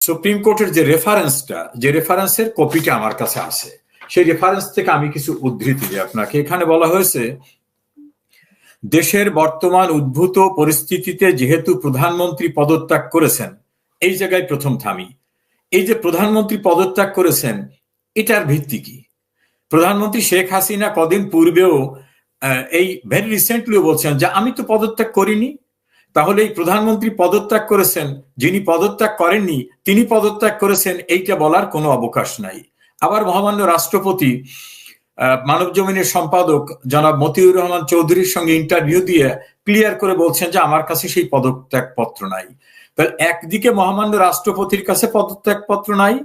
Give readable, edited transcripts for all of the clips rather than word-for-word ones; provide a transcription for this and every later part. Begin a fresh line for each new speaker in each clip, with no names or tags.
Supreme কোর্টের যে রেফারেন্সের কপিটা আমার কাছে আছে, সেই রেফারেন্স থেকে আমি কিছু উদ্ধৃতি দিই আপনাকে। এখানে বলা হয়েছে, দেশের বর্তমান উদ্ভূত পরিস্থিতিতে যেহেতু প্রধানমন্ত্রী পদত্যাগ করেছেন, এই জায়গায় প্রথম থামি। এই যে প্রধানমন্ত্রী পদত্যাগ করেছেন, এটার ভিত্তি কি? প্রধানমন্ত্রী শেখ হাসিনা কদিন পূর্বেও এই ভেরি রিসেন্টলিও বলছেন যে আমি তো পদত্যাগ করিনি। তাহলে এই প্রধানমন্ত্রী পদত্যাগ করেছেন, যিনি পদত্যাগ করেননি তিনি পদত্যাগ করেছেন, এইটা বলার কোনো অবকাশ নাই। আবার মহামান্য রাষ্ট্রপতি মানব জমিনের সম্পাদক জনাব মতিউর রহমান চৌধুরীর সঙ্গে ইন্টারভিউ দিয়ে ক্লিয়ার করে বলছেন যে আমার কাছে সেই পদত্যাগ পত্র নাই। তাহলে একদিকে মহামান্য রাষ্ট্রপতির কাছে পদত্যাগ পত্র নাই,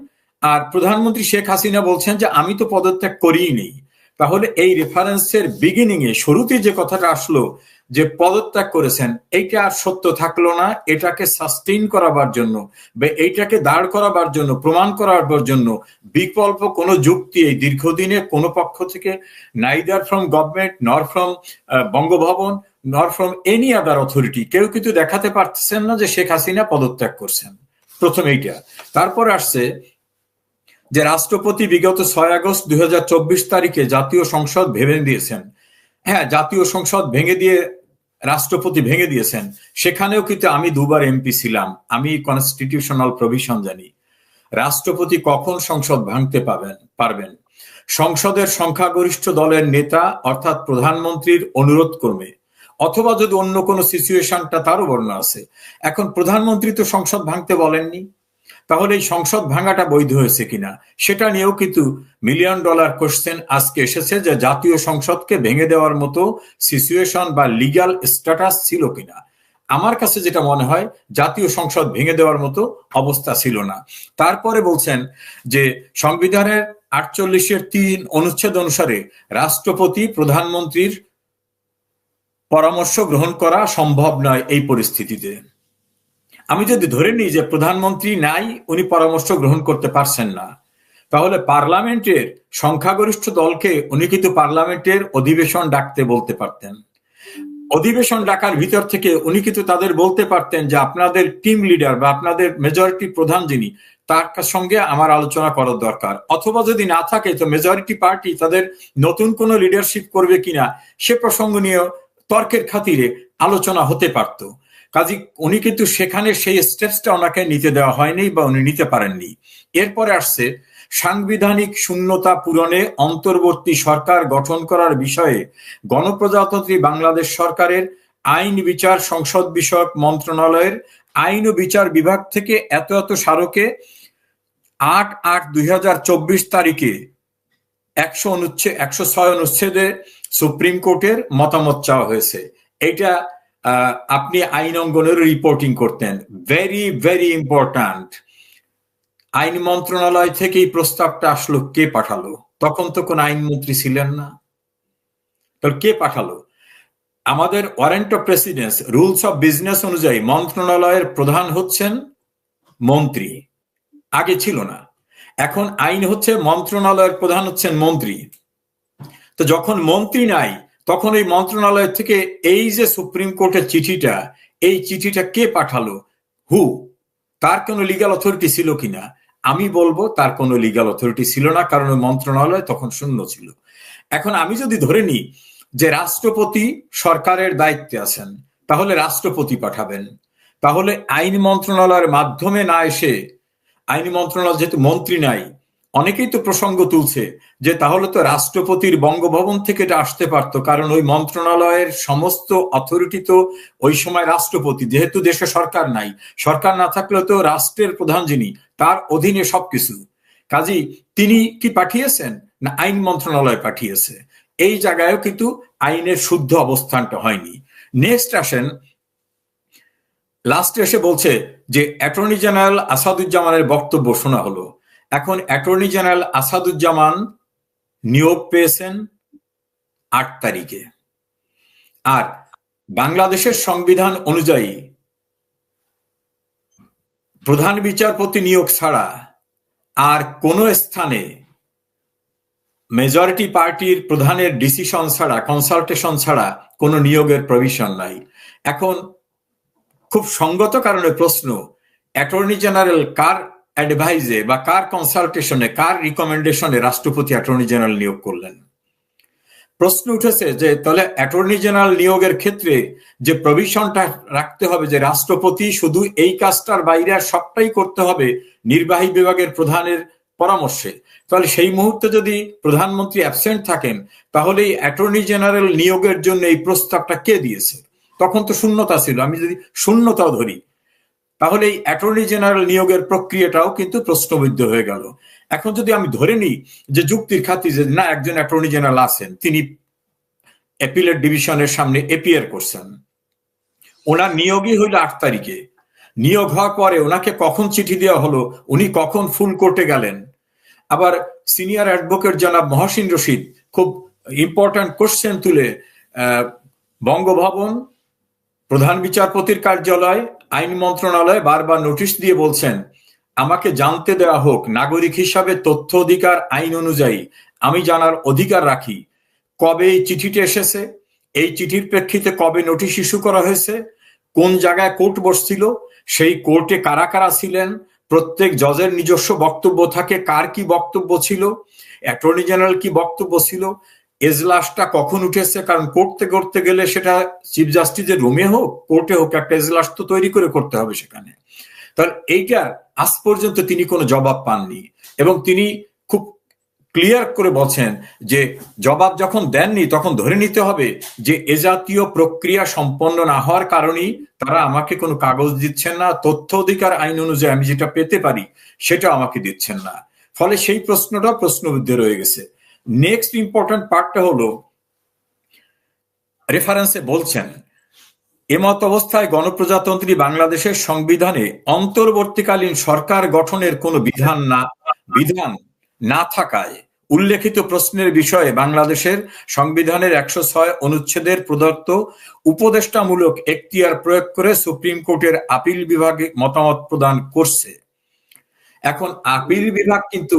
আর প্রধানমন্ত্রী শেখ হাসিনা বলছেন যে আমি তো পদত্যাগ করিই নেই। তাহলে এই রেফারেন্সের বিগিনিং এ শুরুতে যে কথাটা আসলো যে পদত্যাগ করেছেন, এইটা আর সত্য থাকলো না। এটাকে সাস্টেইন করাবার জন্য বা এইটাকে দাঁড় করাবার জন্য, প্রমাণ করাবার জন্য বিকল্প কোনো যুক্তি এই দীর্ঘদিনে কোনো পক্ষ থেকে, নাইদার ফ্রম গভর্নমেন্ট নর ফ্রম বঙ্গভবন নর ফ্রম এনি আদার অথরিটি, কেউ কিন্তু দেখাতে পারতেছেন না যে শেখ হাসিনা পদত্যাগ করছেন। প্রথম এইটা। তারপর আসছে যে রাষ্ট্রপতি বিগত 6 আগস্ট 2024 তারিখে জাতীয় সংসদ ভেঙে দিয়েছেন। হ্যাঁ, জাতীয় সংসদ ভেঙে দিয়ে রাষ্ট্রপতি ভেঙে দিয়েছেন। সেখানেও কিন্তু আমি 2 বার এমপি ছিলাম, আমি কনস্টিটিউশনাল প্রভিশন জানি। রাষ্ট্রপতি কখন সংসদ ভাঙতে পারবেন? সংসদের সংখ্যাগরিষ্ঠ দলের নেতা অর্থাৎ প্রধানমন্ত্রীর অনুরোধ ক্রমে, অথবা যদি অন্য কোনো সিচুয়েশনটা তারও বর্ণনা আছে। এখন প্রধানমন্ত্রী তো সংসদ ভাঙতে বলেননি, তাহলে এই সংসদ ভাঙাটা বৈধ হয়েছে কিনা সেটা নিয়েও কিন্তু $1 মিলিয়ন কোশ্চেন আজকে এসেছে, যে জাতীয় সংসদকে ভেঙে দেওয়ার মতো সিচুয়েশন বা লিগ্যাল স্ট্যাটাস ছিল কিনা। আমার কাছে যেটা মনে হয় জাতীয় সংসদ ভেঙে দেওয়ার মতো অবস্থা ছিল না। তারপরে বলছেন যে সংবিধানের 48(3) অনুচ্ছেদ অনুসারে রাষ্ট্রপতি প্রধানমন্ত্রীর পরামর্শ গ্রহণ করা সম্ভব নয় এই পরিস্থিতিতে। আমি যদি ধরে নিই যে প্রধানমন্ত্রী নাই, উনি পরামর্শ গ্রহণ করতে পারছেন না, তাহলে পার্লামেন্টের সংখ্যাগরিষ্ঠ দলকে উনি কিন্তু পার্লামেন্টের অধিবেশন ডাকতে বলতে পারতেন। অধিবেশন ডাকার ভিতর থেকে উনি কিন্তু তাদের বলতে পারতেন যে আপনাদের টিম লিডার বা আপনাদের মেজরিটি প্রধান যিনি, তার সঙ্গে আমার আলোচনা করার দরকার। অথবা যদি না থাকে তো মেজরিটি পার্টি তাদের নতুন কোনো লিডারশিপ করবে কিনা সে প্রসঙ্গ নিয়ে তর্কের খাতিরে আলোচনা হতে পারত। কাজী উনি কিন্তু সেখানে সেই স্টেপসটা ওনাকে নিতে দেওয়া হয়নি বা উনি নিতে পারেননি। এরপরে আসছে সাংবিধানিক শূন্যতা পূরণে অন্তর্বর্তী সরকার গঠন করার বিষয়ে গণপ্রজাতন্ত্রী বাংলাদেশ সরকারের আইন বিচার সংসদ বিষয়ক মন্ত্রণালয়ের আইন ও বিচার বিভাগ থেকে এত স্মারকে 8/8/2024 তারিখে 106 অনুচ্ছেদে সুপ্রিম কোর্টের মতামত চাওয়া হয়েছে। এইটা আপনি আইন অঙ্গনের রিপোর্টিং করতেন, ভেরি ভেরি ইম্পর্ট্যান্ট। আইন মন্ত্রণালয় থেকে এই প্রস্তাবটা আসলো, কে পাঠালো? তখন তো কোন আইনমন্ত্রী ছিলেন না, তাহলে কে পাঠালো? আমাদের warrant of precedence rules of business অনুযায়ী মন্ত্রণালয়ের প্রধান হচ্ছেন মন্ত্রী, আগে ছিল না। এখন আইন হচ্ছে মন্ত্রণালয়ের প্রধান হচ্ছেন মন্ত্রী। তো যখন মন্ত্রী নাই তখন এই মন্ত্রণালয় থেকে এই যে সুপ্রিম কোর্টের চিঠিটা, এই চিঠিটা কে পাঠালো? তার কোনো লিগ্যাল অথরিটি ছিল কিনা? আমি বলবো তার কোনো লিগ্যাল অথরিটি ছিল না, কারণ ওই মন্ত্রণালয় তখন শূন্য ছিল। এখন আমি যদি ধরে নিই যে রাষ্ট্রপতি সরকারের দায়িত্বে আছেন, তাহলে রাষ্ট্রপতি পাঠাবেন। তাহলে আইন মন্ত্রণালয়ের মাধ্যমে না এসে, আইন মন্ত্রণালয় যেহেতু মন্ত্রী নাই, অনেকেই তো প্রসঙ্গ তুলছে যে তাহলে তো রাষ্ট্রপতির বঙ্গভবন থেকে এটা আসতে পারতো, কারণ ওই মন্ত্রণালয়ের সমস্ত অথরিটি তো ওই সময় রাষ্ট্রপতি, যেহেতু দেশে সরকার নাই, সরকার না থাকলে তো রাষ্ট্রের প্রধান যিনি তার অধীনে সবকিছু। কাজী তিনি কি পাঠিয়েছেন না আইন মন্ত্রণালয় পাঠিয়েছে? এই জায়গায়ও কিন্তু আইনের শুদ্ধ অবস্থানটা হয়নি। নেক্সট আসেন, লাস্টে এসে বলছে যে অ্যাটর্নি জেনারেল আসাদুজ্জামানের বক্তব্য শোনা হলো। এখন অ্যাটর্নি জেনারেল আসাদুজ্জামান নিয়োগ পেয়েছেন 8 তারিখে, আর বাংলাদেশের সংবিধান অনুযায়ী প্রধান বিচারপতি নিয়োগ ছাড়া আর কোন স্থানে মেজরিটি পার্টির প্রধানের ডিসিশন ছাড়া, কনসালটেশন ছাড়া কোনো নিয়োগের প্রভিশন নাই। এখন খুব সঙ্গত কারণে প্রশ্ন, অ্যাটর্নি জেনারেল কার অ্যাডভাইজে বা কার কনসালটেশনে, কার রিকমেন্ডেশনে রাষ্ট্রপতি অ্যাটর্নি জেনারেল নিয়োগ করলেন? প্রশ্ন উঠেছে যে তাহলে অ্যাটর্নি জেনারেল নিয়োগের ক্ষেত্রে যে প্রভিশনটা রাখতে হবে যে রাষ্ট্রপতি শুধু এই কাজটার বাইরে আর সবটাই করতে হবে নির্বাহী বিভাগের প্রধানের পরামর্শে, তাহলে সেই মুহূর্তে যদি প্রধানমন্ত্রী অ্যাবসেন্ট থাকেন তাহলে এই অ্যাটর্নি জেনারেল নিয়োগের জন্য এই প্রস্তাবটা কে দিয়েছে? তখন তো শূন্যতা ছিল। আমি যদি শূন্যতাও ধরি তাহলে এই অ্যাটর্নি জেনারেল নিয়োগের প্রক্রিয়াটাও কিন্তু প্রশ্নবিদ্ধ হয়ে গেল। এখন যদি আমি ধরে নিই যে যুক্তির খাতিরে যে না, একজন অ্যাটর্নি জেনারেল আছেন, তিনি অ্যাপিলেট ডিভিশনের সামনে এপিয়ার করছেন, ওনার নিয়োগই হইল 8 তারিখে, নিয়োগ হওয়ার পরে ওনাকে কখন চিঠি দেওয়া হলো, উনি কখন ফুল কোর্টে গেলেন? আবার সিনিয়র অ্যাডভোকেট জনাব মহসিন রশিদ খুব ইম্পর্ট্যান্ট কোশ্চেন তুলে বঙ্গভবন, প্রধান বিচারপতির কার্যালয়, আইন মন্ত্রণালয় বারবার নোটিশ দিয়ে বলছেন আমাকে জানতে দেওয়া হোক, নাগরিক হিসাবে তথ্য অধিকার আইন অনুযায়ী আমি জানার অধিকার রাখি কবে এই চিঠিটি এসেছে, এই চিঠির প্রেক্ষিতে কবে নোটিশ ইস্যু করা হয়েছে, কোন জায়গায় কোর্ট বসছিল, সেই কোর্টে কারা কারা ছিলেন, প্রত্যেক জজের নিজস্ব বক্তব্য থাকে, কার কি বক্তব্য ছিল, অ্যাটর্নি জেনারেল কি বক্তব্য ছিল, এজলাসটা কখন উঠেছে, কারণ করতে গেলে সেটা চিফ জাস্টিসের রুমে হোক কোর্টে হোক একটা এজলাস তো তৈরি করে করতে হবে সেখানে। তাহলে এইটার আজ পর্যন্ত তিনি কোনো জবাব পাননি এবং তিনি খুব ক্লিয়ার করে বলছেন যে জবাব যখন দেননি তখন ধরে নিতে হবে যে এ জাতীয় প্রক্রিয়া সম্পন্ন না হওয়ার কারণেই তারা আমাকে কোনো কাগজ দিচ্ছেন না, তথ্য অধিকার আইন অনুযায়ী আমি যেটা পেতে পারি সেটা আমাকে দিচ্ছেন না। ফলে সেই প্রশ্নটা প্রশ্নবিদ্ধ রয়ে গেছে। নেক্সট ইম্পর্টেন্ট পার্টটা হলো রেফারেন্সে বলছেন এমত অবস্থায় গণপ্রজাতন্ত্রী বাংলাদেশের সংবিধানে অন্তর্বর্তীকালীন সরকার গঠনের কোনো বিধান না থাকায় উল্লেখিত প্রশ্নের বিষয়ে বাংলাদেশের সংবিধানের 106 অনুচ্ছেদের প্রদত্ত উপদেষ্টামূলক এখতিয়ার প্রয়োগ করে সুপ্রিম কোর্টের আপিল বিভাগে মতামত প্রদান করছে। এখন আপিল বিভাগ কিন্তু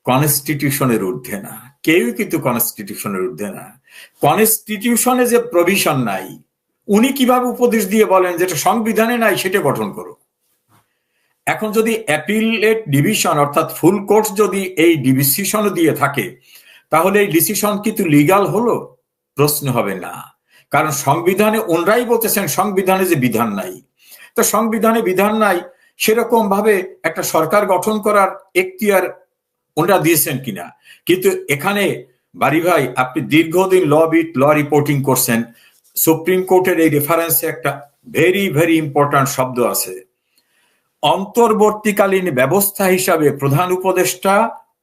কনস্টিটিউশনের ঊর্ধ্বে না, কেউই কিন্তু কনস্টিটিউশনের ঊর্ধ্বে না। কনস্টিটিউশনে যে প্রভিশন নাই, উনি কিভাবে উপদেশ দিয়ে বলেন যেটা সংবিধানে নাই সেটা গঠন করো? এখন যদি অ্যাপিলেট ডিভিশন অর্থাৎ ফুল কোর্ট যদি এই ডিসিশনও দিয়ে থাকে তাহলে এই ডিসিশন কিন্তু লিগাল হলো? প্রশ্ন হবে না, কারণ সংবিধানে ওনরাই বলতেছেন সংবিধানে যে বিধান নাই। তো সংবিধানে বিধান নাই সেরকম ভাবে একটা সরকার গঠন করার এখতিয়ার ওনারা দিয়েছেন কিনা। কিন্তু এখানে বাড়ি ভাই আপনি দীর্ঘদিন ল রিপোর্টিং করছেন, সুপ্রিম কোর্টের এই রেফারেন্সে একটা ভেরি ভেরি ইম্পর্টেন্ট শব্দ আছে, অন্তর্বর্তীকালীন ব্যবস্থা হিসাবে প্রধান উপদেষ্টা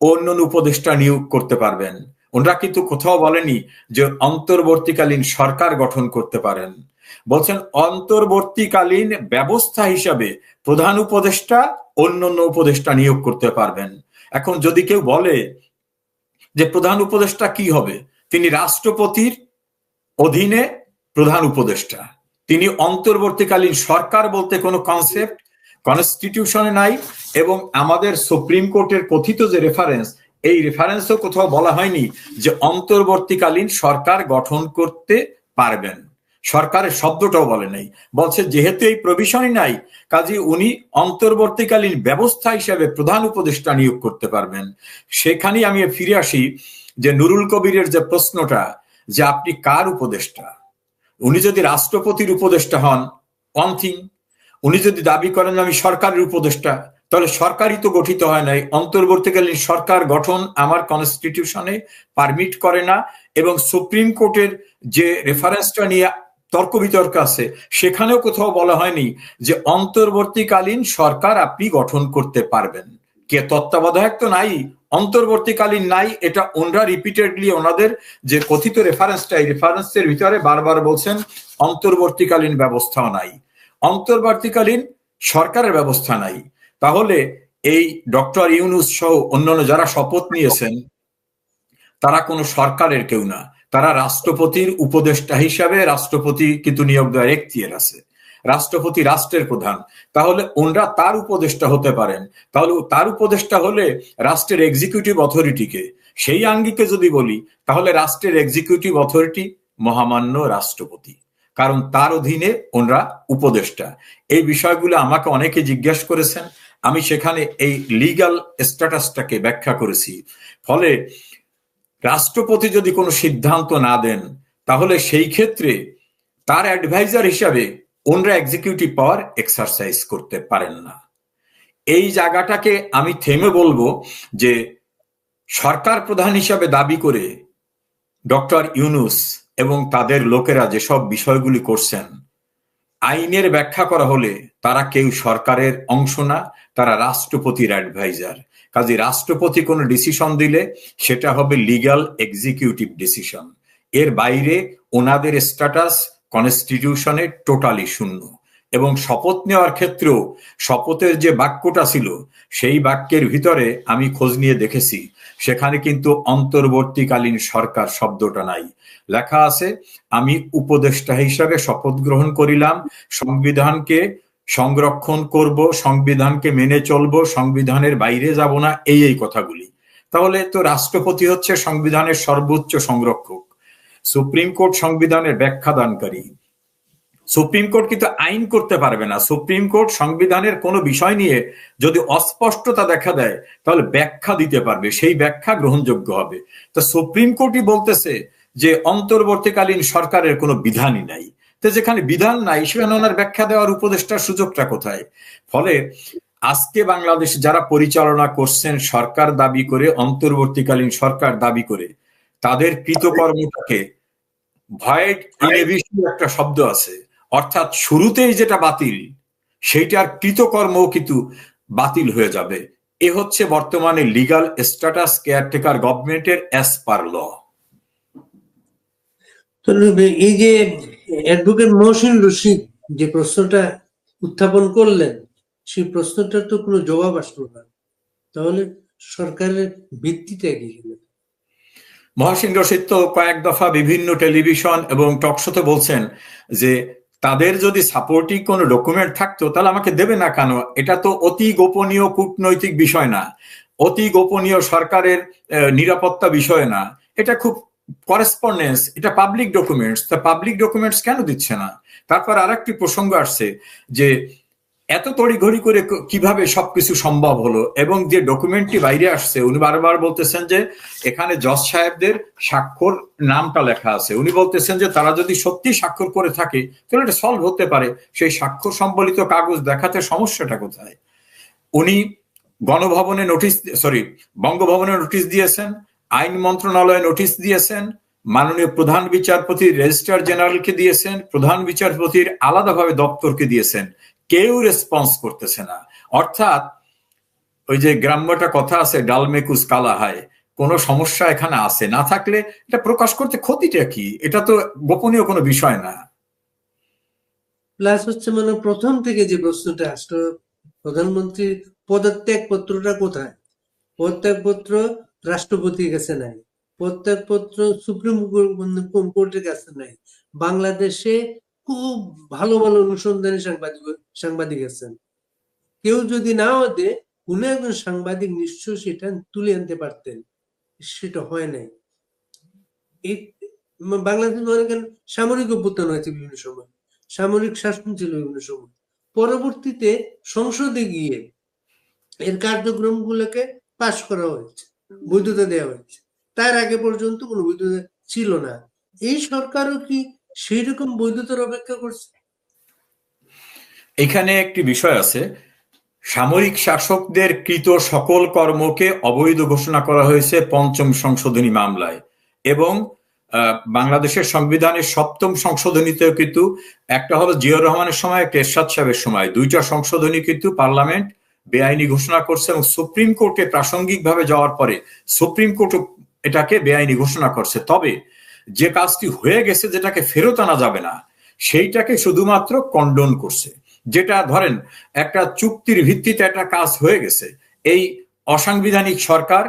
ও অন্যান্য উপদেষ্টা নিয়োগ করতে পারবেন। ওনারা কিন্তু কোথাও বলেনি যে অন্তর্বর্তীকালীন সরকার গঠন করতে পারেন, বলছেন অন্তর্বর্তীকালীন ব্যবস্থা হিসাবে প্রধান উপদেষ্টা অন্যান্য উপদেষ্টা নিয়োগ করতে পারবেন। এখন যদি কেউ বলে যে প্রধান উপদেষ্টা কি হবে, তিনি রাষ্ট্রপতির অধীনে প্রধান উপদেষ্টা, তিনি অন্তর্বর্তীকালীন সরকার বলতে কোনো কনসেপ্ট কনস্টিটিউশনে নাই এবং আমাদের সুপ্রিম কোর্টের কথিত যে রেফারেন্স, এই রেফারেন্সও কোথাও বলা হয়নি যে অন্তর্বর্তীকালীন সরকার গঠন করতে পারবেন। সরকারের শব্দটাও বলে নাই, বলছে যেহেতু এই প্রভিশনই নাই কাজে উনি অন্তর্বর্তীকালীন ব্যবস্থা হিসেবে প্রধান উপদেষ্টা নিয়োগ করতে পারবেন। সেখানেই আমি ফিরে আসি যে নুরুল কবিরের যে প্রশ্নটা যে আপনি কার উপদেষ্টা, উনি যদি রাষ্ট্রপতির উপদেষ্টা হন ওয়ান থিং, উনি যদি দাবি করেন আমি সরকারের উপদেষ্টা তাহলে সরকারই তো গঠিত হয় নাই, অন্তর্বর্তীকালীন সরকার গঠন আমার কনস্টিটিউশনে পারমিট করে না এবং সুপ্রিম কোর্টের যে রেফারেন্সটা নিয়ে তর্ক বিতর্ক আছে সেখানেও কোথাও বলা হয়নি যে অন্তর্বর্তীকালীন সরকার আপনি গঠন করতে পারবেন। কে তত্ত্বাবধায়ক তো নাই, অন্তর্বর্তীকালীন নাই, এটা ওনারা রিপিটেডলি ওনাদের যে কথিত রেফারেন্সটা এই রেফারেন্সের ভিতরে বারবার বলছেন অন্তর্বর্তীকালীন ব্যবস্থাও নাই, অন্তর্বর্তীকালীন সরকারের ব্যবস্থা নাই। তাহলে এই ডক্টর ইউনূস সহ অন্যান্য যারা শপথ নিয়েছেন তারা কোনো সরকারের কেউ না, তারা রাষ্ট্রপতির উপদেষ্টা হিসাবে, রাষ্ট্রপতি কিন্তু নিয়োগ দেওয়ার এখতিয়ার আছে, রাষ্ট্রপতি রাষ্ট্রের প্রধান, তাহলে ওনরা তার উপদেষ্টা হতে পারেন। তাহলে তার উপদেষ্টা হলে রাষ্ট্রের এক্সিকিউটিভ অথরিটিকে, সেই আঙ্গিকে যদি বলি তাহলে রাষ্ট্রের এক্সিকিউটিভ অথরিটি মহামান্য রাষ্ট্রপতি, কারণ তার অধীনে ওনরা উপদেষ্টা। এই বিষয়গুলো আমাকে অনেকে জিজ্ঞাসা করেছেন, আমি সেখানে এই লিগ্যাল স্ট্যাটাসটাকে ব্যাখ্যা করেছি। ফলে রাষ্ট্রপতি যদি কোনো সিদ্ধান্ত না দেন, তাহলে সেই ক্ষেত্রে তার অ্যাডভাইজার হিসাবে ওনরা এক্সিকিউটিভ পাওয়ার এক্সারসাইজ করতে পারেন না। এই জায়গাটাকে আমি থেমে বলবো যে সরকার প্রধান হিসাবে দাবি করে ডক্টর ইউনূস এবং তাদের লোকেরা যেসব বিষয়গুলি করছেন, আইনের ব্যাখ্যা করা হলে তারা কেউ সরকারের অংশ না, তারা রাষ্ট্রপতির অ্যাডভাইজার। কাজে রাষ্ট্রপতি কোনো ডিসিশন দিলে সেটা হবে লিগ্যাল এক্সিকিউটিভ ডিসিশন। এর বাইরে ওনাদের স্ট্যাটাস কনস্টিটিউশনে টোটালি শূন্য। এবং শপথ নেওয়ার ক্ষেত্রেও শপথের যে বাক্যটা ছিল, সেই বাক্যের ভিতরে আমি খোঁজ নিয়ে দেখেছি, সেখানে কিন্তু অন্তর্বর্তীকালীন সরকার শব্দটা নাই। লেখা আছে, আমি উপদেষ্টা হিসাবে শপথ গ্রহণ করিলাম, সংবিধানকে সংরক্ষণ করব, সংবিধানকে মেনে চলবো, সংবিধানের বাইরে যাব না, এই কথাগুলি। তাহলে তো রাষ্ট্রপতি হচ্ছে সংবিধানের সর্বোচ্চ সংরক্ষক, সুপ্রিম কোর্ট সংবিধানের ব্যাখ্যা দানকারী। সুপ্রিম কোর্ট কিন্তু আইন করতে পারবে না। সুপ্রিম কোর্ট সংবিধানের কোনো বিষয় নিয়ে যদি অস্পষ্টতা দেখা দেয়, তাহলে ব্যাখ্যা দিতে পারবে, সেই ব্যাখ্যা গ্রহণযোগ্য হবে। তো সুপ্রিম কোর্টই বলতেছে যে অন্তর্বর্তীকালীন সরকারের কোনো বিধানই নাই। তো যেখানে বিধান নাই, সেখানে ওনার ব্যাখ্যা দেওয়ার উপদেষ্টার সুযোগটা কোথায়? ফলে আজকে বাংলাদেশ যারা পরিচালনা করছেন সরকার দাবি করে, অন্তর্বর্তীকালীন সরকার দাবি করে, তাদের কৃতকর্মটাকে ভয়েড ইনএভিশন একটা শব্দ আছে, অর্থাৎ শুরুতেই যেটা বাতিল, সেইটার কৃতকর্ম কিন্তু বাতিল হয়ে যাবে। এ হচ্ছে বর্তমানে লিগ্যাল স্ট্যাটাস কেয়ারটেকার গভর্নমেন্টের অ্যাজ পার ল।
এই যে অ্যাডভোকেট মহসিন রশিদ যে প্রশ্নটা উত্থাপন করলেন, সেই প্রশ্নটার তো কোনো জবাব আসলো না। তাহলে সরকারের ভিত্তিটা কি?
মহসিন রশিদ তো কয়েক দফা বিভিন্ন টেলিভিশন এবং টকশোতে বলছেন যে তাদের যদি সাপোর্টিং কোনো ডকুমেন্ট থাকতো তাহলে আমাকে দেবে না কেন? এটা তো অতি গোপনীয় কূটনৈতিক বিষয় না, অতি গোপনীয় সরকারের নিরাপত্তা বিষয় না, এটা খুব করেসপন্ডেন্স, এটা পাবলিক ডকুমেন্টস। তা পাবলিক ডকুমেন্টস কেন দিচ্ছে না? তারপর আরেকটি প্রসঙ্গ আসছে যে এত তড়িঘড়ি করে কিভাবে সবকিছু সম্ভব হলো, এবং যে ডকুমেন্টটি বাইরে আসছে উনি বারবার বলতেছেন যে এখানে জজ সাহেবদের স্বাক্ষর নামটা লেখা আছে। উনি বলতেছেন যে তারা যদি সত্যি স্বাক্ষর করে থাকে তাহলে এটা সলভ হতে পারে, সেই স্বাক্ষর সম্বলিত কাগজ দেখাতে সমস্যাটা কোথায়? উনি গণভবনে নোটিশ, বঙ্গভবনে নোটিশ দিয়েছেন, আইন মন্ত্রণালয়ে নোটিশ দিয়েছেন, মাননীয় প্রধান বিচারপতি রেজিস্ট্রার জেনারেলকে দিয়েছেন, প্রধান বিচারপতির আলাদাভাবে দপ্তরকে দিয়েছেন, কেউ রেসপন্স করতেছে না। অর্থাৎ ওই যে গ্রাম্যটা কথা আছে, ডালমেকুস কালা হয়, কোন সমস্যা এখানে আছে, না থাকলে এটা প্রকাশ করতে ক্ষতিটা কি? এটা তো গোপনীয় কোনো বিষয় না।
প্লাস হচ্ছে মানে প্রথম থেকে যে প্রশ্নটা আসলো, প্রধানমন্ত্রীর পদত্যাগ পত্রটা কোথায়? পদত্যাগ পত্র রাষ্ট্রপতির কাছে নাই, পদত্যাগ পত্র সুপ্রিম কোর্টের কাছে নাই। বাংলাদেশে খুব ভালো ভালো অনুসন্ধানী সাংবাদিক আছেন। কেউ যদি না হতে কোন একজন সাংবাদিক নিশ্চয় সেটা তুলে আনতে পারতেন, সেটা হয় নাই। এই বাংলাদেশ সামরিক অভ্যুত্থান হয়েছে বিভিন্ন সময়, সামরিক শাসন ছিল বিভিন্ন সময়, পরবর্তীতে সংসদে গিয়ে এর কার্যক্রম গুলোকে পাশ করা হয়েছে, বৈধতা দেওয়া হয়েছে। তার আগে পর্যন্ত কোনো বৈধতা ছিল না। এই সরকারও কি সেই রকম বৈধতার অপেক্ষা করছে?
এখানে একটি বিষয় আছে, সামরিক শাসকদের কৃত সকল কর্মকে অবৈধ ঘোষণা করা হয়েছে পঞ্চম সংশোধনী মামলায়, এবং বাংলাদেশের সংবিধানের সপ্তম সংশোধনীতেও কিন্তু একটা হলো জিয়াউর রহমানের সময়, একটা এরশাদ সাহেবের সময়, দুইটা সংশোধনী কিন্তু পার্লামেন্ট বেআইনি ঘোষণা করছে, এবং সুপ্রিম কোর্টে প্রাসঙ্গিকভাবে যাওয়ার পরে সুপ্রিম কোর্ট এটাকে বেআইনি ঘোষণা করছে। তবে যে কাজটি হয়ে গেছে, যেটাকে ফেরত আনা যাবে না, সেইটাকে শুধুমাত্র কন্ডোন করছে। যেটা ধরেন একটা চুক্তির ভিত্তিতে একটা কাজ হয়ে গেছে, এই অসাংবিধানিক সরকার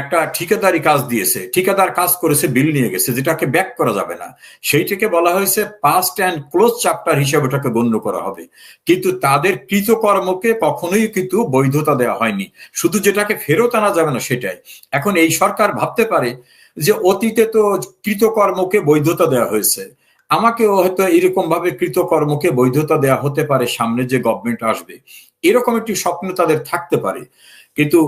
একটা ঠিকাদারি কাজ দিয়েছে, ঠিকাদার কাজ করেছে, বিল নিয়ে গেছে, যেটাকে ব্যাক করা যাবে না, সেইটাকে বলা হয়েছে পাস্ট অ্যান্ড ক্লোজ চ্যাপ্টার হিসেবে ওটাকে গণ্য করা হবে। কিন্তু তাদের কৃতকর্মকে কখনোই কিন্তু বৈধতা দেওয়া হয়নি, শুধু যেটাকে ফেরত আনা যাবে না সেটাই। এখন এই সরকার ভাবতে পারে যে অতীতে তো কৃতকর্মকে বৈধতা দেওয়া হয়েছে, আমাকেও হয়তো এরকম ভাবে কৃতকর্মকে বৈধতা দেওয়া হতে পারে সামনে যে গভর্নমেন্ট আসবে। এরকম একটি স্বপ্ন তাদের থাকতে পারে, কিন্তু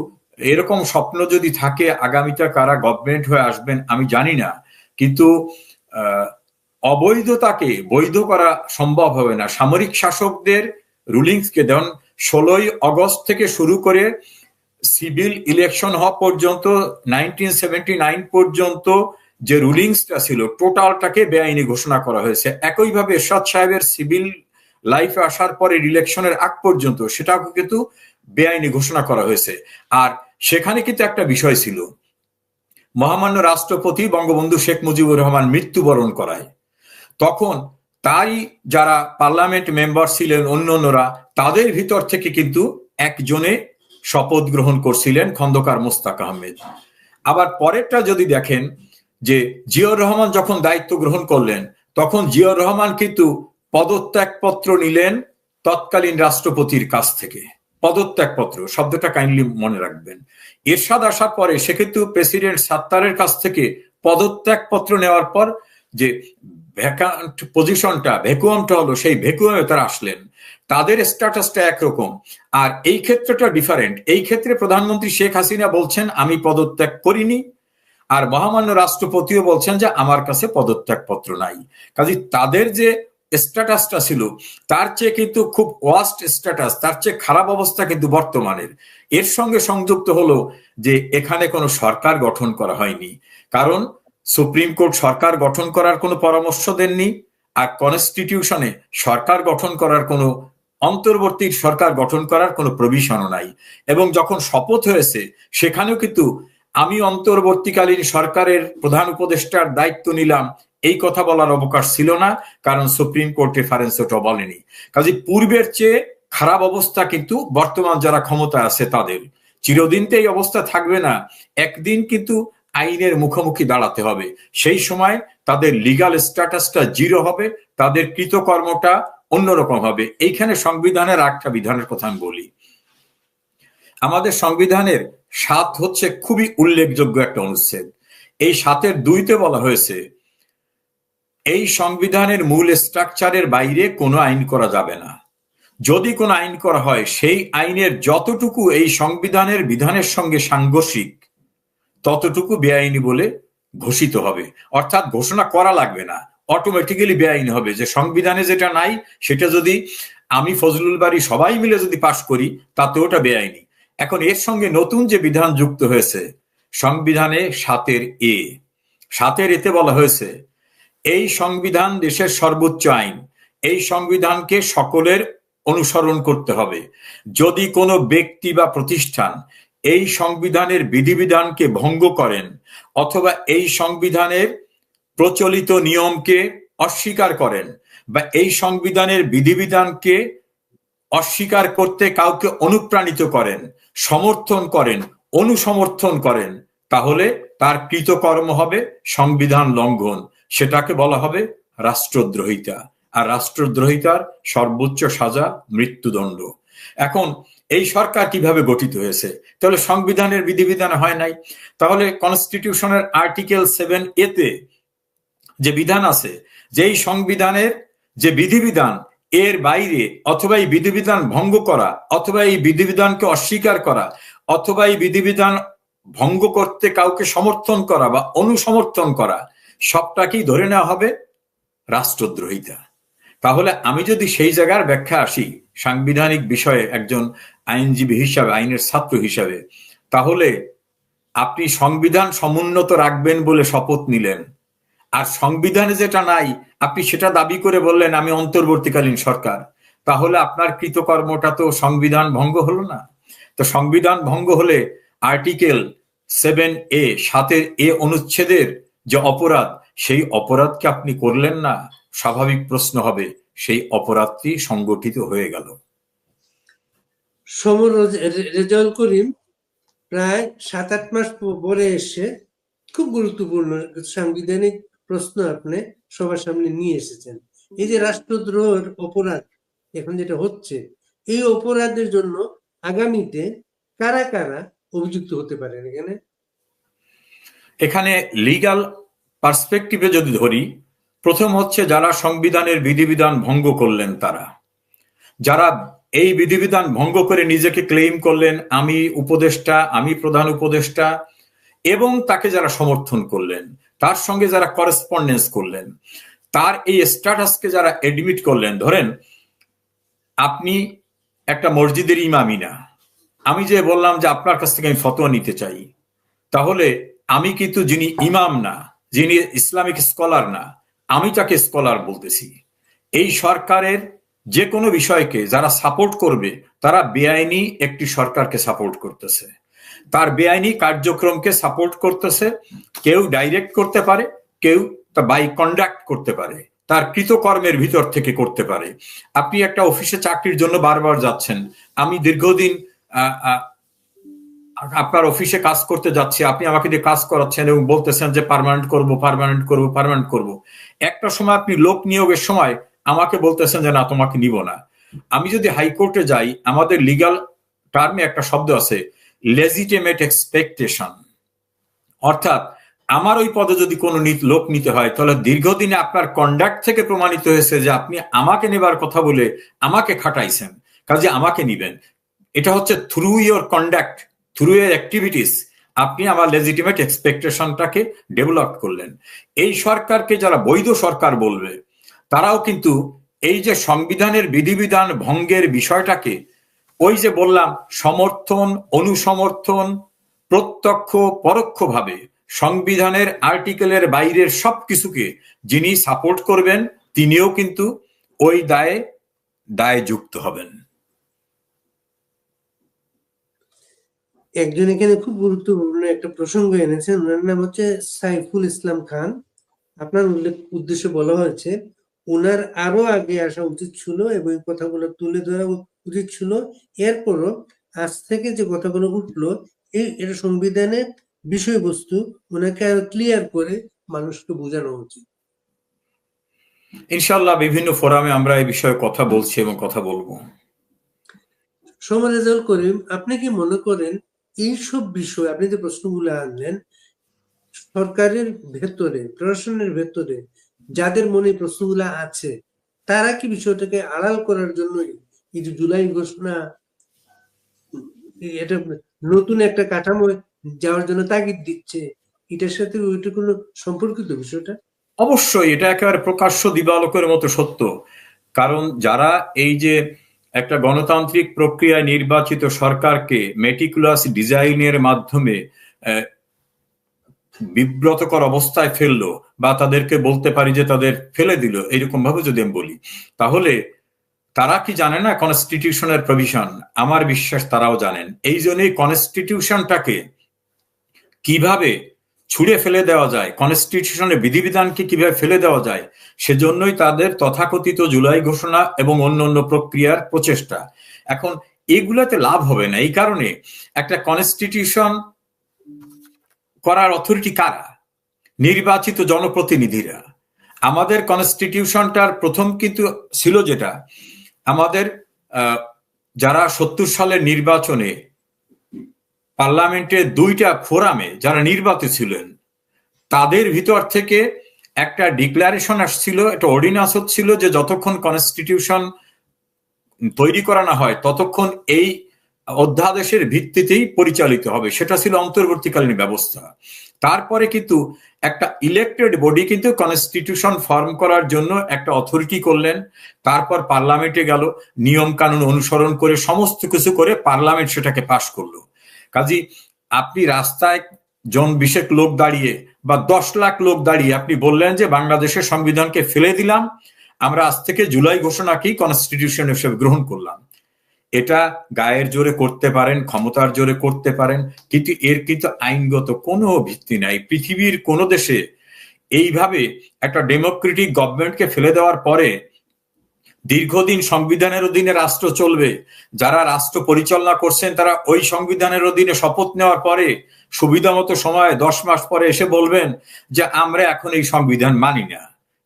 এরকম স্বপ্ন যদি থাকে আগামীতে কারা গভর্নমেন্ট হয়ে আসবেন আমি জানি না, কিন্তু অবৈধতাকে বৈধ করা সম্ভব হবে না। সামরিক শাসকদের রুলিংসকে দেন 16ই আগস্ট থেকে শুরু করে সিভিল ইলেকশন হওয়া পর্যন্ত 1979 পর্যন্ত যে রুলিংসটা ছিল টোটালটাকে বেআইনি ঘোষণা করা হয়েছে। একইভাবে এরশাদ সাহেবের সিভিল লাইফে আসার পরে ইলেকশনের আগ পর্যন্ত সেটাও কিন্তু বেআইনি ঘোষণা করা হয়েছে। আর সেখানে কিন্তু একটা বিষয় ছিল, মহামান্য রাষ্ট্রপতি বঙ্গবন্ধু শেখ মুজিবুর রহমান মৃত্যুবরণ করায়, তখন তাই যারা পার্লামেন্ট মেম্বার ছিলেন অন্যান্যরা তাদের ভিতর থেকে কিন্তু একজনে শপথ গ্রহণ করছিলেন, খন্দকার মোস্তাক আহমেদ। আবার পরেরটা যদি দেখেন যে জিয়াউর রহমান যখন দায়িত্ব গ্রহণ করলেন তখন জিয়াউর রহমান কিন্তু পদত্যাগপত্র নিলেন তৎকালীন রাষ্ট্রপতির কাছ থেকে। পদত্যাগপত্র শব্দটা কাইন্ডলি মনে রাখবেন। এরশাদ আসার পরে সে কিন্তু প্রেসিডেন্ট সাত্তারের কাছ থেকে পদত্যাগপত্র নেওয়ার পর যে ভ্যাকান্ট পজিশনটা ভ্যাকুয়ামটা হলো, সেই ভ্যাকুয়ামে তারা আসলেন। তাদের স্ট্যাটাসটা একরকম, আর এই ক্ষেত্রটা ডিফারেন্ট। এই ক্ষেত্রে প্রধানমন্ত্রী শেখ হাসিনা বলছেন আমি পদত্যাগ করিনি, আর মহামান্য রাষ্ট্রপতিও বলছেন যে আমার কাছে পদত্যাগপত্র নাই। কাজে তাদের যে স্ট্যাটাসটা ছিল তার চেয়ে কিন্তু খুব ওয়াস্ট স্ট্যাটাস, তার চেয়ে খারাপ অবস্থা কিন্তু বর্তমানের। এর সঙ্গে সংযুক্ত হলো যে এখানে কোনো সরকার গঠন করা হয়নি, কারণ সুপ্রিম কোর্ট সরকার গঠন করার কোনো পরামর্শ দেননি, আর কনস্টিটিউশনে সরকার গঠন করার কোনো অন্তর্বর্তী সরকার গঠন করার কোনো প্রভিশনও নাই। এবং যখন শপথ হয়েছে সেখানেও কিন্তু আমি অন্তর্বর্তীকালীন সরকারের প্রধান উপদেষ্টার দায়িত্ব নিলাম এই কথা বলার অবকাশ ছিল না, কারণ সুপ্রিম কোর্ট রেফারেন্স ওটা বলেনি। কাজে পূর্বের চেয়ে খারাপ অবস্থা কিন্তু বর্তমান যারা ক্ষমতা আছে তাদের। চিরদিন তো এই অবস্থা থাকবে না, একদিন কিন্তু আইনের মুখোমুখি দাঁড়াতে হবে। সেই সময় তাদের লিগাল স্ট্যাটাসটা জিরো হবে, তাদের কৃতকর্মটা অন্যরকম হবে। এইখানে সংবিধানের একটা বিধানের কথা আমি বলি। আমাদের সংবিধানের 7 হচ্ছে খুবই উল্লেখযোগ্য একটা অনুচ্ছেদ। এই 7-এর 2-তে বলা হয়েছে এই সংবিধানের মূল স্ট্রাকচারের বাইরে কোনো আইন করা যাবে না। যদি কোনো আইন করা হয় সেই আইনের যতটুকু এই সংবিধানের বিধানের সঙ্গে সাংঘর্ষিক ততটুকু বেআইনি বলে ঘোষিত হবে। অর্থাৎ ঘোষণা করা লাগবে না, অটোমেটিক্যালি বেআইনি হবে। যে সংবিধানে যেটা নাই সেটা যদি আমি ফজলুল বারী সবাই মিলে যদি পাশ করি তাতে ওটা বেআইনি। এখন এর সঙ্গে নতুন যে বিধান যুক্ত হয়েছে সংবিধানে 7-এর এতে বলা হয়েছে এই সংবিধান দেশের সর্বোচ্চ আইন, এই সংবিধানকে সকলের অনুসরণ করতে হবে। যদি কোনো ব্যক্তি বা প্রতিষ্ঠান এই সংবিধানের বিধিবিধানকে ভঙ্গ করেন অথবা এই সংবিধানের প্রচলিত নিয়মকে অস্বীকার করেন বা এই সংবিধানের বিধিবিধানকে অস্বীকার করতে কাউকে অনুপ্রাণিত করেন, সমর্থন করেন, অনুসমর্থন করেন, তাহলে তার কৃতকর্ম হবে সংবিধান লঙ্ঘন। সেটাকে বলা হবে রাষ্ট্রদ্রোহিতা, আর রাষ্ট্রদ্রোহিতার সর্বোচ্চ সাজা মৃত্যুদণ্ড। এখন এই সরকার কিভাবে গঠিত হয়েছে? তাহলে সংবিধানের বিধিবিধান হয় নাই। তাহলে কনস্টিটিউশনের আর্টিকেল 7A-তে যে বিধান আছে যে এই সংবিধানের যে বিধিবিধান এর বাইরে অথবা এই বিধিবিধান ভঙ্গ করা অথবা এই বিধিবিধানকে অস্বীকার করা অথবা এই বিধিবিধান ভঙ্গ করতে কাউকে সমর্থন করা বা অনুসমর্থন করা সবটাকেই ধরে নেওয়া হবে রাষ্ট্রদ্রোহিতা। তাহলে আমি যদি সেই জায়গার ব্যাখ্যা আসি সাংবিধানিক বিষয়ে একজন আইনজীবী হিসাবে, আইনের ছাত্র হিসাবে, তাহলে আপনি সংবিধান সমুন্নত রাখবেন বলে শপথ নিলেন, আর সংবিধানে যেটা নাই আপনি সেটা দাবি করে বললেন আমি অন্তর্বর্তীকালীন সরকার, তাহলে আপনার কৃতকর্মটা তো সংবিধান ভঙ্গ হলো না? তো সংবিধান ভঙ্গ হলে আর্টিকেল 7A অনুচ্ছেদের যে অপরাধ সেই অপরাধকে আপনি করলেন না। স্বাভাবিক প্রশ্ন হবে সেই অপরাধটি সংগঠিত হয়ে গেল।
সমর রেজাউল করিম প্রায় 7-8 মাস পরে এসে খুব গুরুত্বপূর্ণ সাংবিধানিক প্রশ্ন আপনি সবার সামনে নিয়ে এসেছেন। এই যে রাষ্ট্রদ্রোহের অপরাধ এখন যেটা হচ্ছে, এই অপরাধের জন্য আগামীতে কারা কারা অভিযুক্ত হতে পারেন?
এখানে লিগ্যাল পার্সপেক্টিভে যদি ধরি, প্রথম হচ্ছে যারা সংবিধানের বিধিবিধান ভঙ্গ করলেন তারা, যারা এই বিধিবিধান ভঙ্গ করে নিজেকে ক্লেইম করলেন আমি উপদেষ্টা, আমি প্রধান উপদেষ্টা, এবং তাকে যারা সমর্থন করলেন, তার সঙ্গে যারা করেসপন্ডেন্স করলেন, তার এই স্ট্যাটাসকে যারা এডমিট করলেন, ধরেন আপনি একটা মসজিদের ইমামই না, আমি যে বললাম যে আপনার কাছ থেকে আমি ফতোয়া নিতে চাই, তাহলে আমি কিন্তু যিনি ইমাম না, যিনি ইসলামিক স্কলার না, আমি তাকে স্কলার বলতেছি। এই সরকারের যে কোনো বিষয়কে যারা সাপোর্ট করবে তারা বেআইনি একটি সরকারকে সাপোর্ট করতেছে, তার বেআইনি কার্যক্রমকে সাপোর্ট করতেছে। কেউ ডাইরেক্ট করতে পারে, কেউ তা বাই কন্ডাক্ট করতে পারে, তার কৃতকর্মের ভিতর থেকে করতে পারে। আপনি একটা অফিসে চাকরির জন্য বারবার যাচ্ছেন, আমি দীর্ঘদিন আপনার অফিসে কাজ করতে যাচ্ছি, আপনি আমাকে দিয়ে কাজ করাচ্ছেন এবং বলতেছেন যে পার্মানেন্ট করব, পার্মানেন্ট করব, পার্মানেন্ট করব। একটা সময় আপনি লোক নিয়োগের সময় আমাকে বলতেছেন যে না, তোমাকে নিব না। আমি যদি হাইকোর্টে যাই, আমাদের লিগ্যাল টার্মে একটা শব্দ আছে, লেজিটিমেট এক্সপেকটেশন, অর্থাৎ আমার ওই পদে যদি কোনো লোক নিতে হয়, তাহলে দীর্ঘদিনে আপনার কন্ডাক্ট থেকে প্রমাণিত হয়েছে যে আপনি আমাকে নেবার কথা বলে আমাকে খাটাইছেন, কাজে আমাকে নিবেন। এটা হচ্ছে through your conduct, through your activities আপনি আমার লেজিটিমেট এক্সপেকটেশনটাকে ডেভেলপ করলেন। এই সরকারকে যারা বৈধ সরকার বলবে, তারাও কিন্তু এই যে সংবিধানের বিধিবিধান ভঙ্গের বিষয়টাকে, ওই যে বললাম সমর্থন, অনুসমর্থন, প্রত্যক্ষ পরোক্ষভাবে সংবিধানের আর্টিকেলের বাইরের সবকিছুকে যিনি সাপোর্ট করবেন, তিনিও কিন্তু ওই দায়ে যুক্ত হবেন।
একজন এখানে খুব গুরুত্বপূর্ণ একটা প্রসঙ্গ এনেছেন, ওনার নাম হচ্ছে সাইফুল ইসলাম খান। আপনার উদ্দেশ্যে বলা হয়েছে ওনার আরো আগে আসা উচিত ছিল এবং এই কথাগুলো তুলে ধরা উচিত ছিল, এরপরও আজ থেকে যে কথাগুলো উঠলো এটা সংবিধানের বিষয়বস্তু ওনাকে আরো ক্লিয়ার করে মানুষকে বোঝানো উচিত।
ইনশাআল্লাহ বিভিন্ন ফোরামে আমরা এই বিষয়ে কথা বলছি এবং কথা বলবো।
সমাজ করিম, আপনি কি মনে করেন এইসব বিষয়, আপনি যে প্রশ্নগুলো আনলেন, সরকারের ভেতরে, প্রশাসনের ভেতরে যাদের মনে প্রশ্নগুলো আছে, তারা কি বিষয়টাকে আড়াল করার জন্য এই যে জুলাই ঘোষণা, এটা নতুন একটা কাঠামো যাওয়ার জন্য তাগিদ দিচ্ছে, এটার সাথে ওইটা কোনো সম্পর্কিত বিষয়টা?
অবশ্যই এটা একেবারে প্রকাশ্য দিবালোকের মতো সত্য। কারণ যারা এই যে একটা গণতান্ত্রিক প্রক্রিয়ায় নির্বাচিত সরকারকে মেটিকুলাস ডিজাইনের মাধ্যমে বিব্রতকর অবস্থায় ফেললো, বা তাদেরকে বলতে পারি যে তাদের ফেলে দিল, এরকম ভাবে যদি আমি বলি, তাহলে তারা কি জানে না কনস্টিটিউশনের প্রভিশন? আমার বিশ্বাস তারাও জানেন। এই জন্যই কনস্টিটিউশনটাকে কিভাবে ছুঁড়ে ফেলে দেওয়া যায়, কনস্টিটিউশনের বিধিবিধানকে কিভাবে ফেলে দেওয়া যায়, সেজন্যই তাদের তথাকথিত জুলাই ঘোষণা এবং অন্যান্য প্রক্রিয়ার প্রচেষ্টা। এখন এগুলাতে লাভ হবে না, এই কারণে একটা কনস্টিটিউশন করার অথরিটি কারা? নির্বাচিত জনপ্রতিনিধিরা। আমাদের কনস্টিটিউশনটার প্রথম কিন্তু ছিল যেটা, আমাদের যারা ৭০ সালের নির্বাচনে পার্লামেন্টের ২টা ফোরামে যারা নির্বাচিত ছিলেন, তাদের ভিতর থেকে একটা ডিক্লারেশন আসছিল, একটা অর্ডিন্যান্স হচ্ছিল যে যতক্ষণ কনস্টিটিউশন তৈরি করা না হয় ততক্ষণ এই অধ্যাদেশের ভিত্তিতেই পরিচালিত হবে। সেটা ছিল অন্তর্বর্তীকালীন ব্যবস্থা। তারপরে কিন্তু একটা ইলেক্টেড বডি কিন্তু কনস্টিটিউশন ফর্ম করার জন্য একটা অথরিটি করলেন, তারপর পার্লামেন্টে গেল, নিয়ম কানুন অনুসরণ করে সমস্ত কিছু করে পার্লামেন্ট সেটাকে পাশ করলো। কাজী আপনি রাস্তায় জন ২০ লোক দাঁড়িয়ে বা ১০ লাখ লোক দাঁড়িয়ে আপনি বললেন যে বাংলাদেশের সংবিধানকে ফেলে দিলাম, আমরা আজ থেকে জুলাই ঘোষণাকেই কনস্টিটিউশন হিসেবে গ্রহণ করলাম। এটা গায়ের জোরে করতে পারেন, ক্ষমতার জোরে করতে পারেন, কিন্তু এর কিন্তু আইনগত কোনো ভিত্তি নাই। পৃথিবীর কোন দেশে এইভাবে একটা ডেমোক্রেটিক গভর্নমেন্টকে ফেলে দেওয়ার পরে দীর্ঘদিন সংবিধানের অধীনে রাষ্ট্র চলবে, যারা রাষ্ট্র পরিচালনা করছেন তারা ওই সংবিধানের অধীনে শপথ নেওয়ার পরে সুবিধা মতো সময় ১০ মাস পরে এসে বলবেন যে আমরা এখন এই সংবিধান মানি না।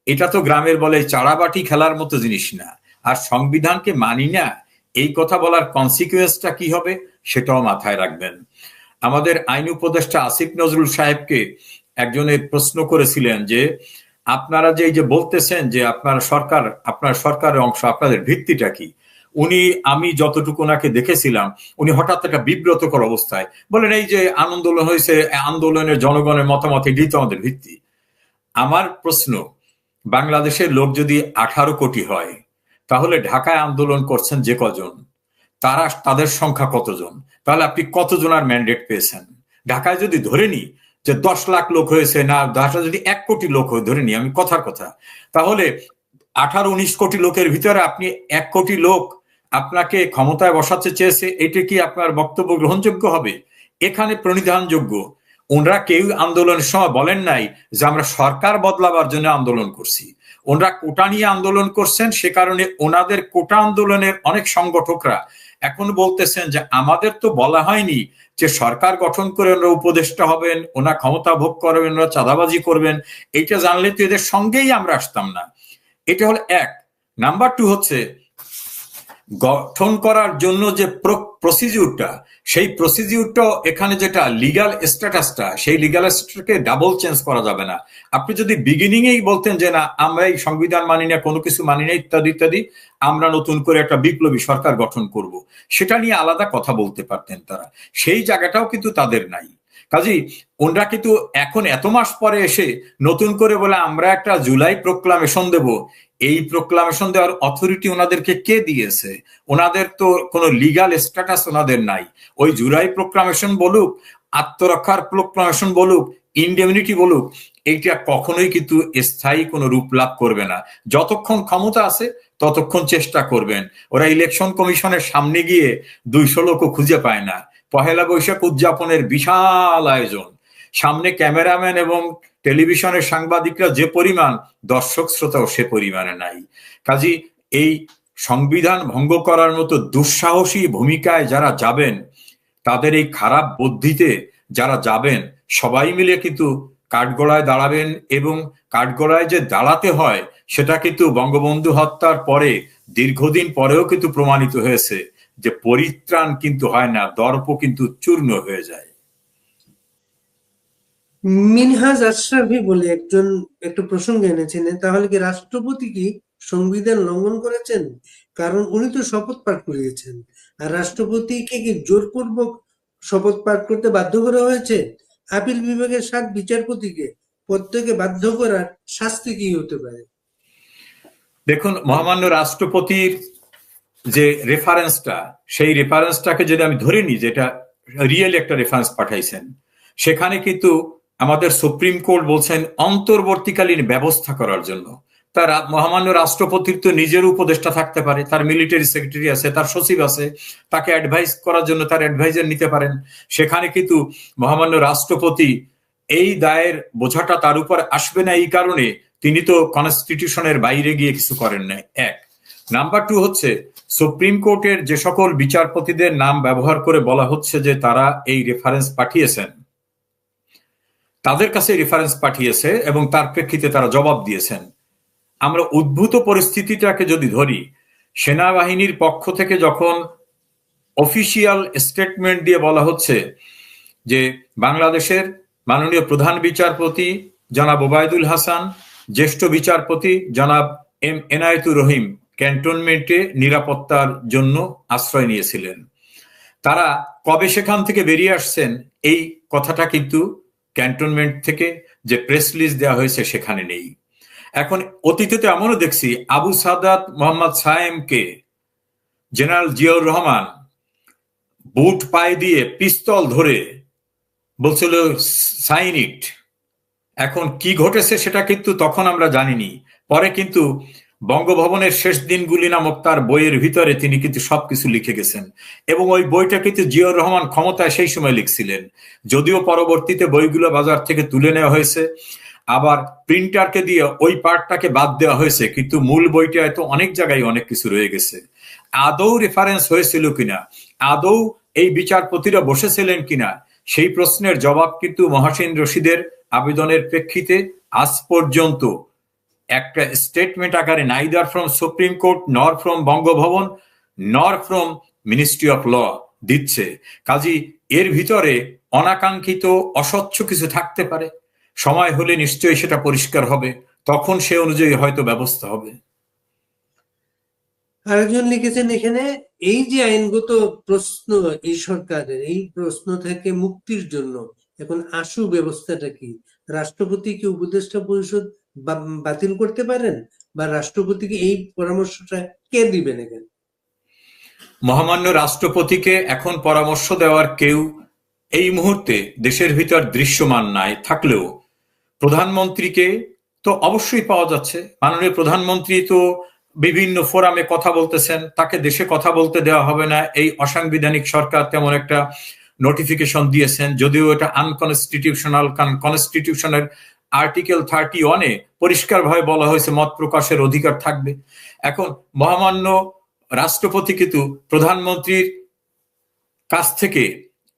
এটা তো গ্রামের বলে চাড়াবাটি খেলার মতো জিনিস না। আর সংবিধানকে মানি না, এই কথা বলার কনসিকুয়েন্সটা কি হবে সেটাও মাথায় রাখবেন। আমাদের আইন উপদেষ্টা আসিফ নজরুল সাহেবকে একজনের প্রশ্ন করেছিলেন যে আপনারা যে বলতেছেন যে আপনার সরকারের অংশ, আপনাদের ভিত্তিটা কি? উনি, আমি যতটুকু ওনাকে দেখেছিলাম, উনি হঠাৎ একটা বিব্রতকর অবস্থায় বলেন, এই যে আন্দোলন হয়েছে, আন্দোলনের জনগণের মতামত, এটাই তো আমাদের ভিত্তি। আমার প্রশ্ন, বাংলাদেশের লোক যদি 18 কোটি হয়, তাহলে ঢাকায় আন্দোলন করছেন যে কজন, তাদের সংখ্যা কতজন? তাহলে আপনি কতজনের ম্যান্ডেট পেয়েছেন? ঢাকায় যদি ধরে নি যে 10 লাখ লোক হয়েছে, না ঢাকা যদি 1 কোটি লোক হয়ে ধরে নি, আমি কথার কথা, তাহলে 18-19 কোটি লোকের ভিতরে আপনি 1 কোটি লোক আপনাকে ক্ষমতায় বসাতে চেয়েছে, এটা কি আপনার বক্তব্য গ্রহণযোগ্য হবে? এখানে প্রণিধানযোগ্য, ওনারা কেউ আন্দোলনের সময় বলেন নাই যে আমরা সরকার বদলাবার জন্য আন্দোলন করছি। ওনারা কোটা নিয়ে আন্দোলন করছেন, সে কারণে ওনাদের কোটা আন্দোলনের অনেক সংগঠকরা এখন বলতেছেন যে আমাদের তো বলা হয়নি যে সরকার গঠন করে ওনারা উপদেষ্টা হবেন, ওনারা ক্ষমতা ভোগ করবেন, ওনারা চাঁদাবাজি করবেন। এইটা জানলে তো এদের সঙ্গেই আমরা আসতাম না। এটা হলো এক। নাম্বার 2 হচ্ছে, গঠন করার জন্য যে প্রসিডিউরটা, সেই প্রসিডিউরটাও এখানে যেটা লিগ্যাল স্ট্যাটাসটা, সেই লিগ্যাল স্ট্যাটাসকে ডাবল চেঞ্জ করা যাবে না। আপনি যদি বিগিনিং এই বলতেন যে না আমরা এই সংবিধান মানি না, কোনো কিছু মানি না, ইত্যাদি ইত্যাদি, আমরা নতুন করে একটা বিপ্লবী সরকার গঠন করব, সেটা নিয়ে আলাদা কথা বলতে পারতেন তারা। সেই জায়গাটাও কিন্তু তাদের নাই। কাজেই ওনারা কিন্তু এখন এত মাস পরে এসে নতুন করে বলে আমরা একটা জুলাই প্রোক্লামেশন দেব, এই প্রোক্লামেশন দেওয়ার অথরিটি ওনাদেরকে কে দিয়েছে? ওনাদের তো কোনো লিগ্যাল স্ট্যাটাস ওনাদের নাই। ওই জুলাই প্রোক্লামেশন বলুক, আত্মরক্ষার প্রোক্লামেশন বলুক, ইনডেমনিটি বলুক, এইটা কখনোই কিন্তু স্থায়ী কোনো রূপ লাভ করবে না। যতক্ষণ ক্ষমতা আছে ততক্ষণ চেষ্টা করবেন। ওরা ইলেকশন কমিশনের সামনে গিয়ে 200 লোকও খুঁজে পায় না। পহেলা বৈশাখ উদযাপনের বিশাল আয়োজন, সামনে ক্যামেরাম্যান এবং টেলিভিশনের সাংবাদিকরা যে পরিমাণ, দর্শক শ্রোতাও সে পরিমাণে নাই। কাজী এই সংবিধান ভঙ্গ করার মতো দুঃসাহসী ভূমিকায় যারা যাবেন, তাদের এই খারাপ বুদ্ধিতে যারা যাবেন, সবাই মিলে কিন্তু কাঠগড়ায় দাঁড়াবেন। এবং কাঠগড়ায় যে দাঁড়াতে হয় সেটা কিন্তু বঙ্গবন্ধু হত্যার পরে দীর্ঘদিন পরেও কিন্তু প্রমাণিত হয়েছে যে পরিত্রাণ কিন্তু হয় না, দর্প কিন্তু চূর্ণ হয়ে যায়।
মিনহাজ আশরাফি বলে একজন একটু প্রসঙ্গ এনেছিলেন, তাহলে কি রাষ্ট্রপতি কি সংবিধান লঙ্ঘন করেছেন? কারণ উনি তো শপথ পাঠ করিয়েছেন, আর রাষ্ট্রপতিকে কি জোরপূর্বক শপথ পাঠ করতে বাধ্য করা হয়েছে? আপিল বিভাগের 7 বিচারপতিকে প্রত্যেকে বাধ্য করার শাস্তি কি হতে পারে?
দেখুন, মহামান্য রাষ্ট্রপতির যে রেফারেন্সটা, সেই রেফারেন্সটাকে যদি আমি ধরে নিই, যেটা রিয়েল একটা রেফারেন্স পাঠাইছেন, সেখানে কিন্তু আমাদের সুপ্রিম কোর্ট বলছেন অন্তর্বর্তীকালীন ব্যবস্থা করার জন্য। তার মহামান্য রাষ্ট্রপতির তো নিজের উপদেষ্টা থাকতে পারে, তার মিলিটারি সেক্রেটারি আছে, তার সচিব আছে, তাকে অ্যাডভাইস করার জন্য তার অ্যাডভাইজার নিতে পারেন। সেখানে কিন্তু মহামান্য রাষ্ট্রপতি এই দায়ের বোঝাটা তার উপর আসবে না, এই কারণে তিনি তো কনস্টিটিউশনের বাইরে গিয়ে কিছু করেন না। এক। নাম্বার 2 হচ্ছে, সুপ্রিম কোর্টের যে সকল বিচারপতিদের নাম ব্যবহার করে বলা হচ্ছে যে তারা এই রেফারেন্স পাঠিয়েছেন, তাদের কাছে রেফারেন্স পাঠিয়েছে এবং তার প্রেক্ষিতে তারা জবাব দিয়েছেন। আমরা উদ্ভূত পরিস্থিতিটাকে যদি ধরি, সেনাবাহিনীর পক্ষ থেকে যখন অফিসিয়াল স্টেটমেন্ট দিয়ে বলা হচ্ছে যে বাংলাদেশের মাননীয় প্রধান বিচারপতি জনাব ওবায়দুল হাসান, জ্যেষ্ঠ বিচারপতি জনাব এম এনায়েতুর রহিম ক্যান্টনমেন্টে নিরাপত্তার জন্য আশ্রয় নিয়েছিলেন, তারা কবে সেখান থেকে বেরিয়ে আসছেন এই কথাটা কিন্তু ক্যান্টনমেন্ট থেকে যে প্রেস রিলিজ দেওয়া হয়েছে সেখানে নেই। এখন অতীতে তো এমনও দেখছি, আবু সাদাত মোহাম্মদ সায়েমকে জেনারেল জিয়াউর রহমান বুট পায়ে দিয়ে পিস্তল ধরে বলছিল সাইন ইট। এখন কি ঘটেছে সেটা কিন্তু তখন আমরা জানিনি। পরে কিন্তু বঙ্গভবনের শেষ দিনগুলি নামক তার বইয়ের ভিতরে তিনি কিন্তু সবকিছু লিখে গেছেন, এবং ওই বইটা কিন্তু জিয়াউর রহমান ক্ষমতায় সেই সময় লিখছিলেন। যদিও পরবর্তীতে বইগুলো বাজার থেকে তুলে নেওয়া হয়েছে, আবার প্রিন্টারকে দিয়ে ওই পার্টটাকে বাদ দেওয়া হয়েছে, কিন্তু মূল বইটায় তো অনেক জায়গায় অনেক কিছু রয়ে গেছে। আদৌ রেফারেন্স হয়েছিল কিনা, আদৌ এই বিচারপতিরা বসেছিলেন কিনা, সেই প্রশ্নের জবাব কিন্তু মহাসিন রশিদের আবেদনের প্রেক্ষিতে আজ পর্যন্ত একটা স্টেটমেন্ট আকারে নাইদার ফ্রম সুপ্রিম কোর্ট, নর ফ্রম বঙ্গভবন, নর ফ্রম মিনিস্ট্রি অফ ল দিচ্ছে। কাজী এর ভিতরে অনাকাঙ্ক্ষিত অস্বচ্ছ কিছু থাকতে পারে। সময় হলে নিশ্চয়ই সেটা পরিষ্কার হবে, তখন সে অনুযায়ী হয়তো ব্যবস্থা হবে।
আরেকজন লিখেছেন এখানে, এই যে আইনগত প্রশ্ন এই সরকারের, এই প্রশ্ন থেকে মুক্তির জন্য এখন আশু ব্যবস্থাটা কি? রাষ্ট্রপতি কি উপদেষ্টা পরিষদ বাতিল করতে পারেন, বা রাষ্ট্রপতিকে এই পরামর্শটা কে দিবেন এখানে?
মহামান্য রাষ্ট্রপতিকে এখন পরামর্শ দেওয়ার কেউ এই মুহূর্তে দেশের ভিতর দৃশ্যমান নাই থাকলেও প্রধানমন্ত্রীকে তো অবশ্যই পাওয়া যাচ্ছে। মাননীয় প্রধানমন্ত্রী তো বিভিন্ন ফোরামে কথা বলতেছেন, তাকে দেশে কথা বলতে দেওয়া হবে না এই অসাংবিধানিক সরকার তেমন একটা নোটিফিকেশন দিয়েছেন, যদিও এটা আনকনস্টিটিউশনাল। কারণ কনস্টিটিউশনের আর্টিকেল 31-এ পরিষ্কারভাবে বলা হয়েছে মত প্রকাশের অধিকার থাকবে। এখন মহামান্য রাষ্ট্রপতি কিন্তু প্রধানমন্ত্রীর কাছ থেকে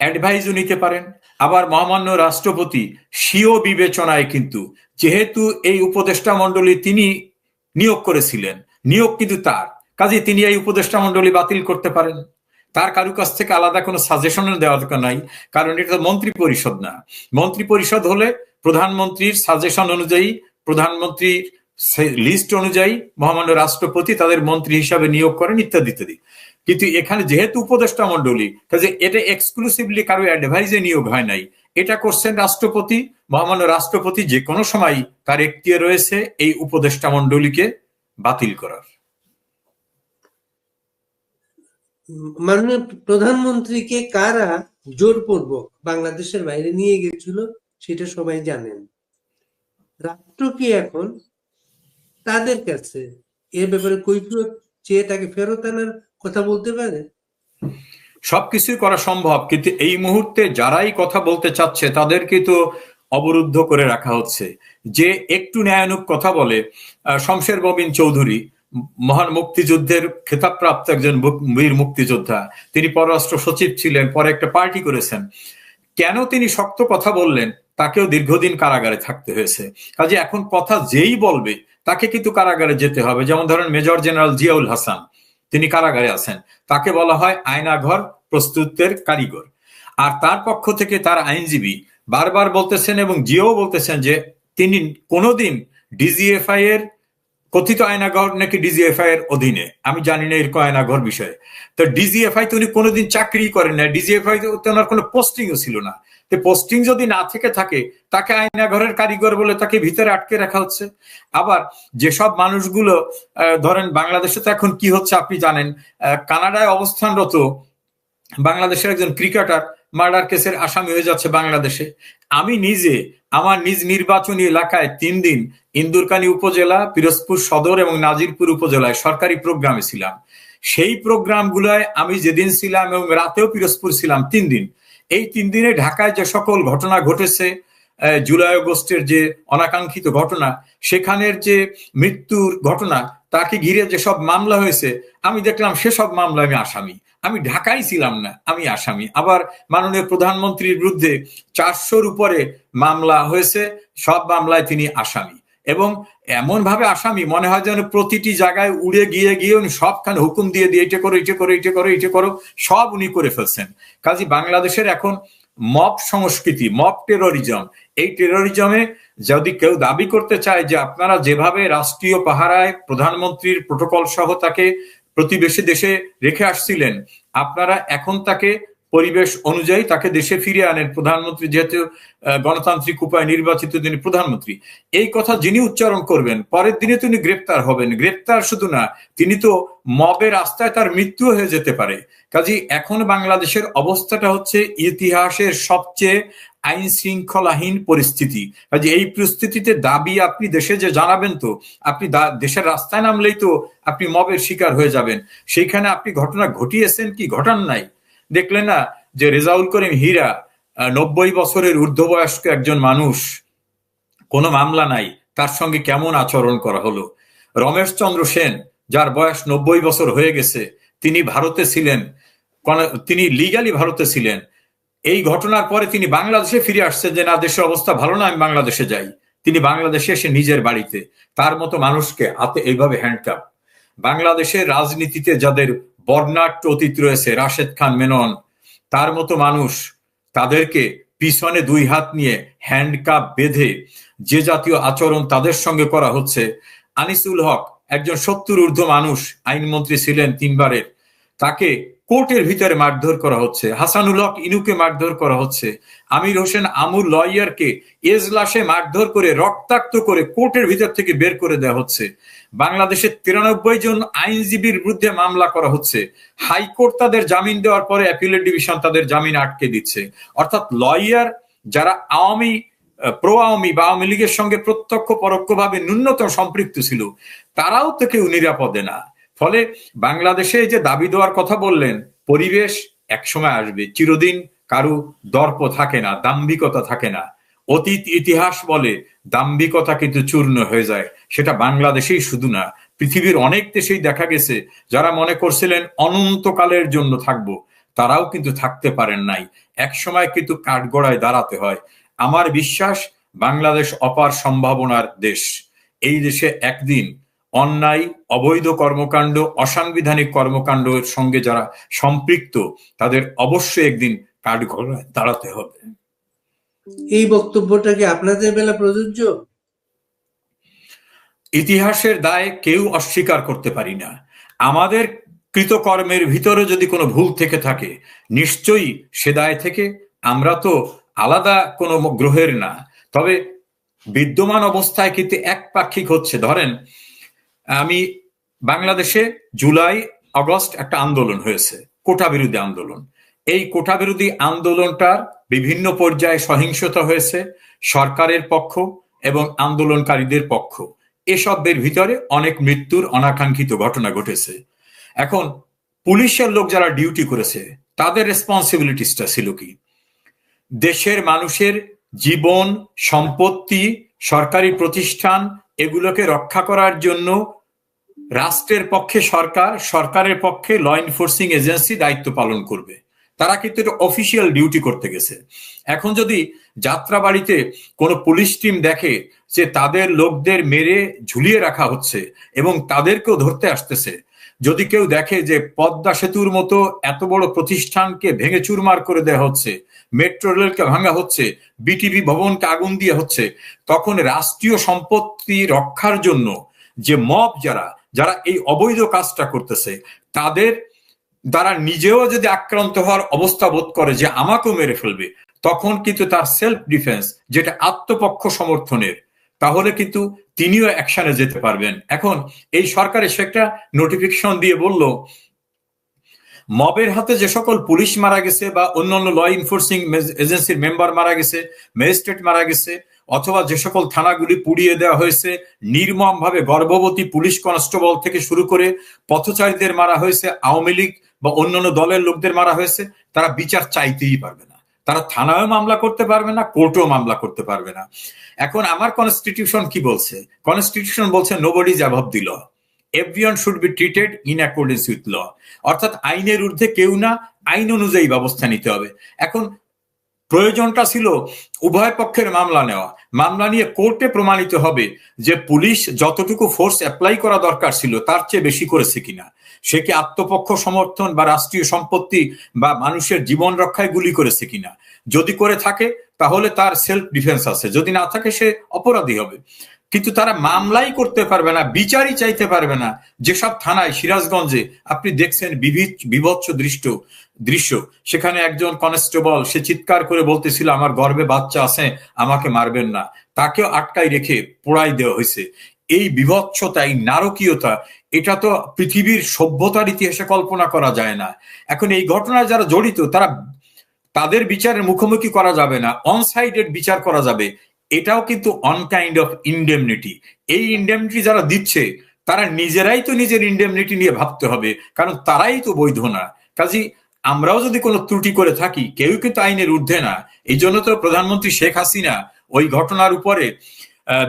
অ্যাডভাইজও নিতে পারেন। আবার মহামান্য রাষ্ট্রপতি স্বীয় বিবেচনায় কিন্তু, যেহেতু এই উপদেষ্টা মণ্ডলী তিনি নিয়োগ করেছিলেন, নিয়োগ কিন্তু তার, কাজে তিনি এই উপদেষ্টা মণ্ডলী বাতিল করতে পারেন। তার কারো কাছ থেকে আলাদা কোনো সাজেশনের দেওয়ার দরকার নাই, কারণ এটা তো মন্ত্রী পরিষদ না। মন্ত্রী পরিষদ হলে প্রধানমন্ত্রীর সাজেশন অনুযায়ী, প্রধানমন্ত্রীর লিস্ট অনুযায়ী মহামান্য রাষ্ট্রপতি তাদের মন্ত্রী হিসাবে নিয়োগ করেন, ইত্যাদি ইত্যাদি। কিন্তু এখানে যেহেতু উপদেষ্টা মণ্ডলী, কাজে এটা এক্সক্লুসিভলি কারো অ্যাডভাইজে নিয়োগ হয় নাই, এটা করছেন রাষ্ট্রপতি। মহামান্য রাষ্ট্রপতি যে কোনো সময় তার এখতিয়ার রয়েছে এই উপদেষ্টা মণ্ডলীকে বাতিল করার।
মাননীয় প্রধানমন্ত্রীকে কারা জোরপূর্বক বাংলাদেশের বাইরে নিয়ে গেছিল সেটা সবাই জানেন। রাষ্ট্র কি এখন তাদের কাছে এ ব্যাপারে কৈফিয়ত চেয়ে তাকে ফেরত আনার কথা বলতে পারে?
সবকিছুই করা সম্ভব, কিন্তু এই মুহূর্তে যারাই কথা বলতে চাচ্ছে তাদেরকে তো অবরুদ্ধ করে রাখা হচ্ছে। যে একটু ন্যায়ানুগ কথা বলে, শমশের মবিন চৌধুরী, মহান মুক্তিযুদ্ধের খেতাবপ্রাপ্ত একজন বীর মুক্তিযোদ্ধা, তিনি পররাষ্ট্র সচিব ছিলেন, পরে একটা পার্টি করেছেন। কেন তিনি শক্ত কথা বললেন, তাকেও দীর্ঘদিন কারাগারে থাকতে হয়েছে। কাজে এখন কথা যেই বলবে তাকে কিন্তু কারাগারে যেতে হবে। যেমন ধরেন মেজর জেনারেল জিয়াউল হাসান, তিনি কারাগারে আছেন, তাকে বলা হয় আয়নাঘর প্রস্তুতের কারিগর। আর তার পক্ষ থেকে তার আইনজীবী বারবার বলতেছেন, এবং জিয়াও বলতেছেন, যে তিনি কোনোদিন ডিজিএফআই এর কথিত আয়নাঘর নাকি ডিজিএফআই এর অধীনে, আমি জানি না এরকম আয়নাঘর বিষয়ে। তো ডিজিএফআই তো উনি কোনোদিন চাকরি করেন না, ডিজিএফআই তো ওনার কোনো পোস্টিংও ছিল না। তো পোস্টিং যদি না থেকে থাকে, তাকে আয়নাঘরের কারিগর বলে তাকে ভিতরে আটকে রাখা হচ্ছে। আবার যেসব মানুষগুলো ধরেন, বাংলাদেশে তো এখন কি হচ্ছে আপনি জানেন, কানাডায় অবস্থানরত বাংলাদেশের একজন ক্রিকেটার মার্ডার কেসের আসামি হয়ে যাচ্ছে বাংলাদেশে। আমি নিজে আমার নিজ নির্বাচনী এলাকায় 3 দিন ইন্দুরকানী উপজেলা, পিরোজপুর সদর এবং নাজিরপুর উপজেলায় সরকারি প্রোগ্রামে ছিলাম। সেই প্রোগ্রামগুলোয় আমি যেদিন ছিলাম এবং রাতেও পিরোজপুর ছিলাম 3 দিন, এই 3 দিনে ঢাকায় যে সকল ঘটনা ঘটেছে, জুলাই আগস্টের যে অনাকাঙ্ক্ষিত ঘটনা, সেখানের যে মৃত্যুর ঘটনা, তাকে ঘিরে যেসব মামলা হয়েছে, আমি দেখলাম সেসব মামলা আমি আসামি। আমি ঢাকায় ছিলাম না, আমি আসামি। আবার মাননীয় প্রধানমন্ত্রীর বিরুদ্ধে 400-র উপরে মামলা হয়েছে, সব মামলায় তিনি আসামি। এবং এমন ভাবে আসামি, মনে হয় যেন প্রতিটি জায়গায় উড়ে গিয়ে গিয়ে উনি সবখানে হুকুম দিয়ে দিয়ে এটা করো, এটা করো, এটা করো, এটা করো, সব উনি করে ফেলছেন। কাজী বাংলাদেশের এখন মব সংস্কৃতি, মব টেরোরিজম, এই টেরোরিজমে যদি কেউ দাবি করতে চায় যে আপনারা যেভাবে রাষ্ট্রীয় পাহারায় প্রধানমন্ত্রীর প্রোটোকল সহ তাকে প্রতিবেশী দেশে রেখে আসছিলেন, আপনারা এখন তাকে পরিবেশ অনুযায়ী তাকে দেশে ফিরিয়ে আনেন। প্রধানমন্ত্রী যেহেতু গণতান্ত্রিক উপায়ে নির্বাচিত, তিনি প্রধানমন্ত্রী, এই কথা যিনি উচ্চারণ করবেন, পরের দিনে তিনি গ্রেপ্তার হবেন। গ্রেপ্তার শুধু না, তিনি তো মবের রাস্তায় তার মৃত্যু হয়ে যেতে পারে। কাজে এখন বাংলাদেশের অবস্থাটা হচ্ছে ইতিহাসের সবচেয়ে আইন শৃঙ্খলাহীন পরিস্থিতি। কাজে এই পরিস্থিতিতে দাবি আপনি দেশে যে জানাবেন, তো আপনি দেশের রাস্তায় নামলেই তো আপনি মবের শিকার হয়ে যাবেন। সেইখানে আপনি ঘটনা ঘটিয়েছেন কি ঘটান নাই, দেখলেন না যে রেজাউল করিম হীরা 90 বছরের ঊর্ধ্ববয়স্ক একজন মানুষ, কোনো মামলা নাই, তার সঙ্গে কেমন আচরণ করা হলো। রমেশ চন্দ্র সেন, যার বয়স 90 বছর হয়ে গেছে, তিনি ভারতে ছিলেন, তিনি লিগালি ভারতে ছিলেন। এই ঘটনার পরে তিনি বাংলাদেশে ফিরে আসছেন যে না, দেশের অবস্থা ভালো না, আমি বাংলাদেশে যাই। তিনি বাংলাদেশে এসে নিজের বাড়িতে তার মতো মানুষকে হাতে এইভাবে হ্যান্ডকাপ। বাংলাদেশের রাজনীতিতে যাদের বর্ণাঢ্য অতীত রয়েছে, রাশেদ খান মেনন, তার মতো মানুষ, তাদেরকে পিছনে 2 হাত নিয়ে হ্যান্ডকাপ বেঁধে যে জাতীয় আচরণ তাদের সঙ্গে করা হচ্ছে। আনিসুল হক, একজন 70 ঊর্ধ্ব মানুষ, আইনমন্ত্রী ছিলেন 3 বারের, তাকে কোর্টের ভিতরে মারধর করা হচ্ছে, হাসানুল হক ইনুকে মারধর করা হচ্ছে, আমির হোসেন আমুর লয়ারকে এজলাসে মারধর করে রক্তাক্ত করে কোর্টের ভিতর থেকে বের করে দেওয়া হচ্ছে, বাংলাদেশের 93 জন আইনজীবীর বিরুদ্ধে মামলা করা হচ্ছে, হাইকোর্ট তাদের জামিন দেওয়ার পরে অ্যাপিলেট ডিভিশন তাদের জামিন আটকে দিচ্ছে। অর্থাৎ লয়ার যারা প্রো আওয়ামী বা আওয়ামী লীগের সঙ্গে প্রত্যক্ষ পরোক্ষভাবে ন্যূনতম সম্পৃক্ত ছিল, তারাও তো কেউ নিরাপদে না। ফলে বাংলাদেশে যে দাবি দেওয়ার কথা বললেন, পরিবেশ একসময় আসবে, চিরদিন কারু দর্প থাকে না, দাম্ভিকতা থাকে না। অতীত ইতিহাস বলে দাম্ভিকতা কিন্তু চূর্ণ হয়ে যায়। সেটা বাংলাদেশেই শুধু না, পৃথিবীর অনেক দেশেই দেখা গেছে যারা মনে করছিলেন অনন্তকালের জন্য থাকবো, তারাও কিন্তু থাকতে পারেন নাই। একসময় কিন্তু কাঠগড়ায় দাঁড়াতে হয়। আমার বিশ্বাস বাংলাদেশ অপার সম্ভাবনার দেশ। এই দেশে একদিন অন্যায়, অবৈধ কর্মকাণ্ড, অসাংবিধানিক কর্মকাণ্ডের সঙ্গে যারা সম্পৃক্ত, তাদের অবশ্যই একদিন কাঠগড়ায় দাঁড়াতে হবে।
এই বক্তব্যটা কি আপনাদের বেলা প্রযোজ্য?
ইতিহাসের দায় কেউ অস্বীকার করতে পারি না। আমাদের কৃতকর্মের ভিতরে যদি কোনো ভুল থেকে থাকে, নিশ্চয়ই সে দায় থেকে আমরা তো আলাদা কোনো গ্রহের না। তবে বিদ্যমান অবস্থায় কিন্তু একপাক্ষিক হচ্ছে। ধরেন, আমি বাংলাদেশে জুলাই আগস্ট একটা আন্দোলন হয়েছে, কোটা বিরোধী আন্দোলন। এই কোটা বিরোধী আন্দোলনটার বিভিন্ন পর্যায়ে সহিংসতা হয়েছে, সরকারের পক্ষ এবং আন্দোলনকারীদের পক্ষ। এসবের ভিতরে অনেক মৃত্যুর অনাকাঙ্ক্ষিত ঘটনা ঘটেছে। এখন পুলিশের লোক যারা ডিউটি করেছে, তাদের রেসপন্সিবিলিটিসটা ছিল কি? দেশের মানুষের জীবন, সম্পত্তি, সরকারি প্রতিষ্ঠান এগুলোকে রক্ষা করার জন্য রাষ্ট্রের পক্ষে সরকার, সরকারের পক্ষে ল এনফোর্সিং এজেন্সি দায়িত্ব পালন করবে। তারা কিন্তু এটা অফিসিয়াল ডিউটি করতে গেছে। এখন যদি যাত্রাবাড়িতে কোনো পুলিশ টিম দেখে যে তাদের লোকদের মেরে ঝুলিয়ে রাখা হচ্ছে এবং তাদেরকেও ধরতে আসতেছে, যদি কেউ দেখে যে পদ্মা সেতুর মতো এত বড় প্রতিষ্ঠানকে ভেঙে চুরমার করে দেওয়া হচ্ছে, মেট্রো রেলকে ভাঙা হচ্ছে, বিটিভি ভবনকে আগুন দিয়ে হচ্ছে, তখন রাষ্ট্রীয় সম্পত্তি রক্ষার জন্য যে মব যারা এই অবৈধ কাজটা করতেছে, তাদের দ্বারা নিজেও যদি আক্রান্ত হওয়ার অবস্থা বোধ করে যে আমাকেও মেরে ফেলবে, তখন কিন্তু তার সেলফ ডিফেন্স, যেটা আত্মপক্ষ সমর্থনের, তাহলে কিন্তু তিনিও অ্যাকশনে যেতে পারবেন। এখন এই সরকার এসে একটা নোটিফিকেশন দিয়ে বলল, মবের হাতে যে সকল পুলিশ মারা গেছে বা অন্যান্য ল এনফোর্সিং এজেন্সির মেম্বার মারা গেছে, ম্যাজিস্ট্রেট মারা গেছে, অথবা যে সকল থানাগুলি পুড়িয়ে দেওয়া হয়েছে, নির্মমভাবে গর্ভবতী পুলিশ কনস্টেবল থেকে শুরু করে পথচারীদের মারা হয়েছে, আওয়ামী লীগ বা অন্যান্য দলের লোকদের মারা হয়েছে, তারা বিচার চাইতেই পারবে না। তারা থানায়ও মামলা করতে পারবে না, কোর্টেও মামলা করতে পারবে না। এখন আমার কনস্টিটিউশন কি বলছে? কনস্টিটিউশন বলছে nobody is above the law, everyone should be treated in accordance with law. অর্থাৎ আইনের ঊর্ধ্বে কেউ না, আইন অনুযায়ী ব্যবস্থা নিতে হবে। এখন প্রয়োজনটা ছিল উভয় পক্ষের মামলা নেওয়া। মামলা নিয়ে কোর্টে প্রমাণিত হবে যে পুলিশ যতটুকু ফোর্স অ্যাপ্লাই করা দরকার ছিল তার চেয়ে বেশি করেছে কিনা, সে কি আত্মপক্ষ সমর্থন বা রাষ্ট্রীয় সম্পত্তি বা মানুষের জীবন রক্ষায় গুলি করেছে কিনা। যদি করে থাকে তাহলে তার সেলফ ডিফেন্স আছে, যদি না থাকে সে অপরাধী হবে। কিন্তু তারা মামলাই করতে পারবে না, বিচারই চাইতে পারবে না। যেসব থানায়, সিরাজগঞ্জে আপনি দেখছেন বিভৎস দৃশ্য, সেখানে একজন কনস্টেবল সে চিৎকার করে বলতেছিল আমার গর্ভে বাচ্চা আছে, আমাকে মারবেন না, তাকেও আটকাই রেখে পোড়াই দেওয়া হয়েছে। এই বিভৎসতা, এই নারকীয়তা, এটা তো পৃথিবীর সভ্যতার ইতিহাসে কল্পনা করা যায় না। এখন এই ঘটনায় যারা জড়িত, তাদের বিচারের মুখোমুখি করা যাবে না, অন সাইডেড বিচার করা যাবে। এটাও কিন্তু অন কাইন্ড অফ ইনডেমনিটি। এই ইনডেমনিটি যারা দিচ্ছে, তারা নিজেরাই তো নিজের ইনডেমনিটি নিয়ে ভাবতে হবে, কারণ তারাই তো বৈধ না। কাজী আমরাও যদি কোনো ত্রুটি করে থাকি, কেউ কিন্তু আইনের ঊর্ধ্বে না। এই জন্য তো প্রধানমন্ত্রী শেখ হাসিনা ওই ঘটনার উপরে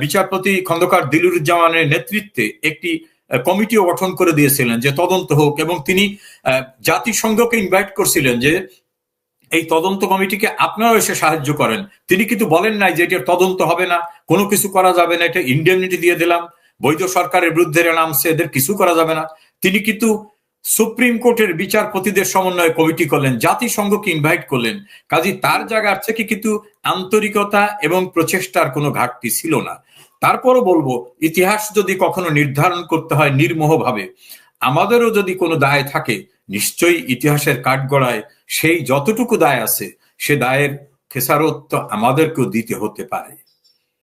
বিচারপতি খন্দকার দিলুরুজ্জামানের নেতৃত্বে একটি কমিটিও গঠন করে দিয়েছিলেন যে তদন্ত হোক, এবং তিনি জাতিসংঘকে ইনভাইট করছিলেন যে এই তদন্ত কমিটিকে আপনারাও এসে সাহায্য করেন। তিনি কিন্তু বলেন নাই যে এটার তদন্ত হবে না, কোনো কিছু করা যাবে না, এটা ইনডেমনিটি দিয়ে দিলাম, বৈধ সরকারের বিরুদ্ধে নামছে, এদের কিছু করা যাবে না। তিনি কিন্তু সুপ্রিম কোর্টের বিচারপতিদের সমন্বয়ে কমিটি করলেন, জাতিসংঘকে ইনভাইট করলেন। কাজী তার জায়গার থেকে কিন্তু আন্তরিকতা এবং প্রচেষ্টার কোনো ঘাটতি ছিল না। তারপরও বলবো, ইতিহাস যদি কখনো নির্ধারণ করতে হয় নির্মোহভাবে, আমাদেরও যদি কোনো দায় থাকে, নিশ্চয়ই ইতিহাসের কাঠগড়ায় সেই যতটুকু দায় আছে সে দায়ের খেসারত তো আমাদেরকেও দিতে হতে পারে।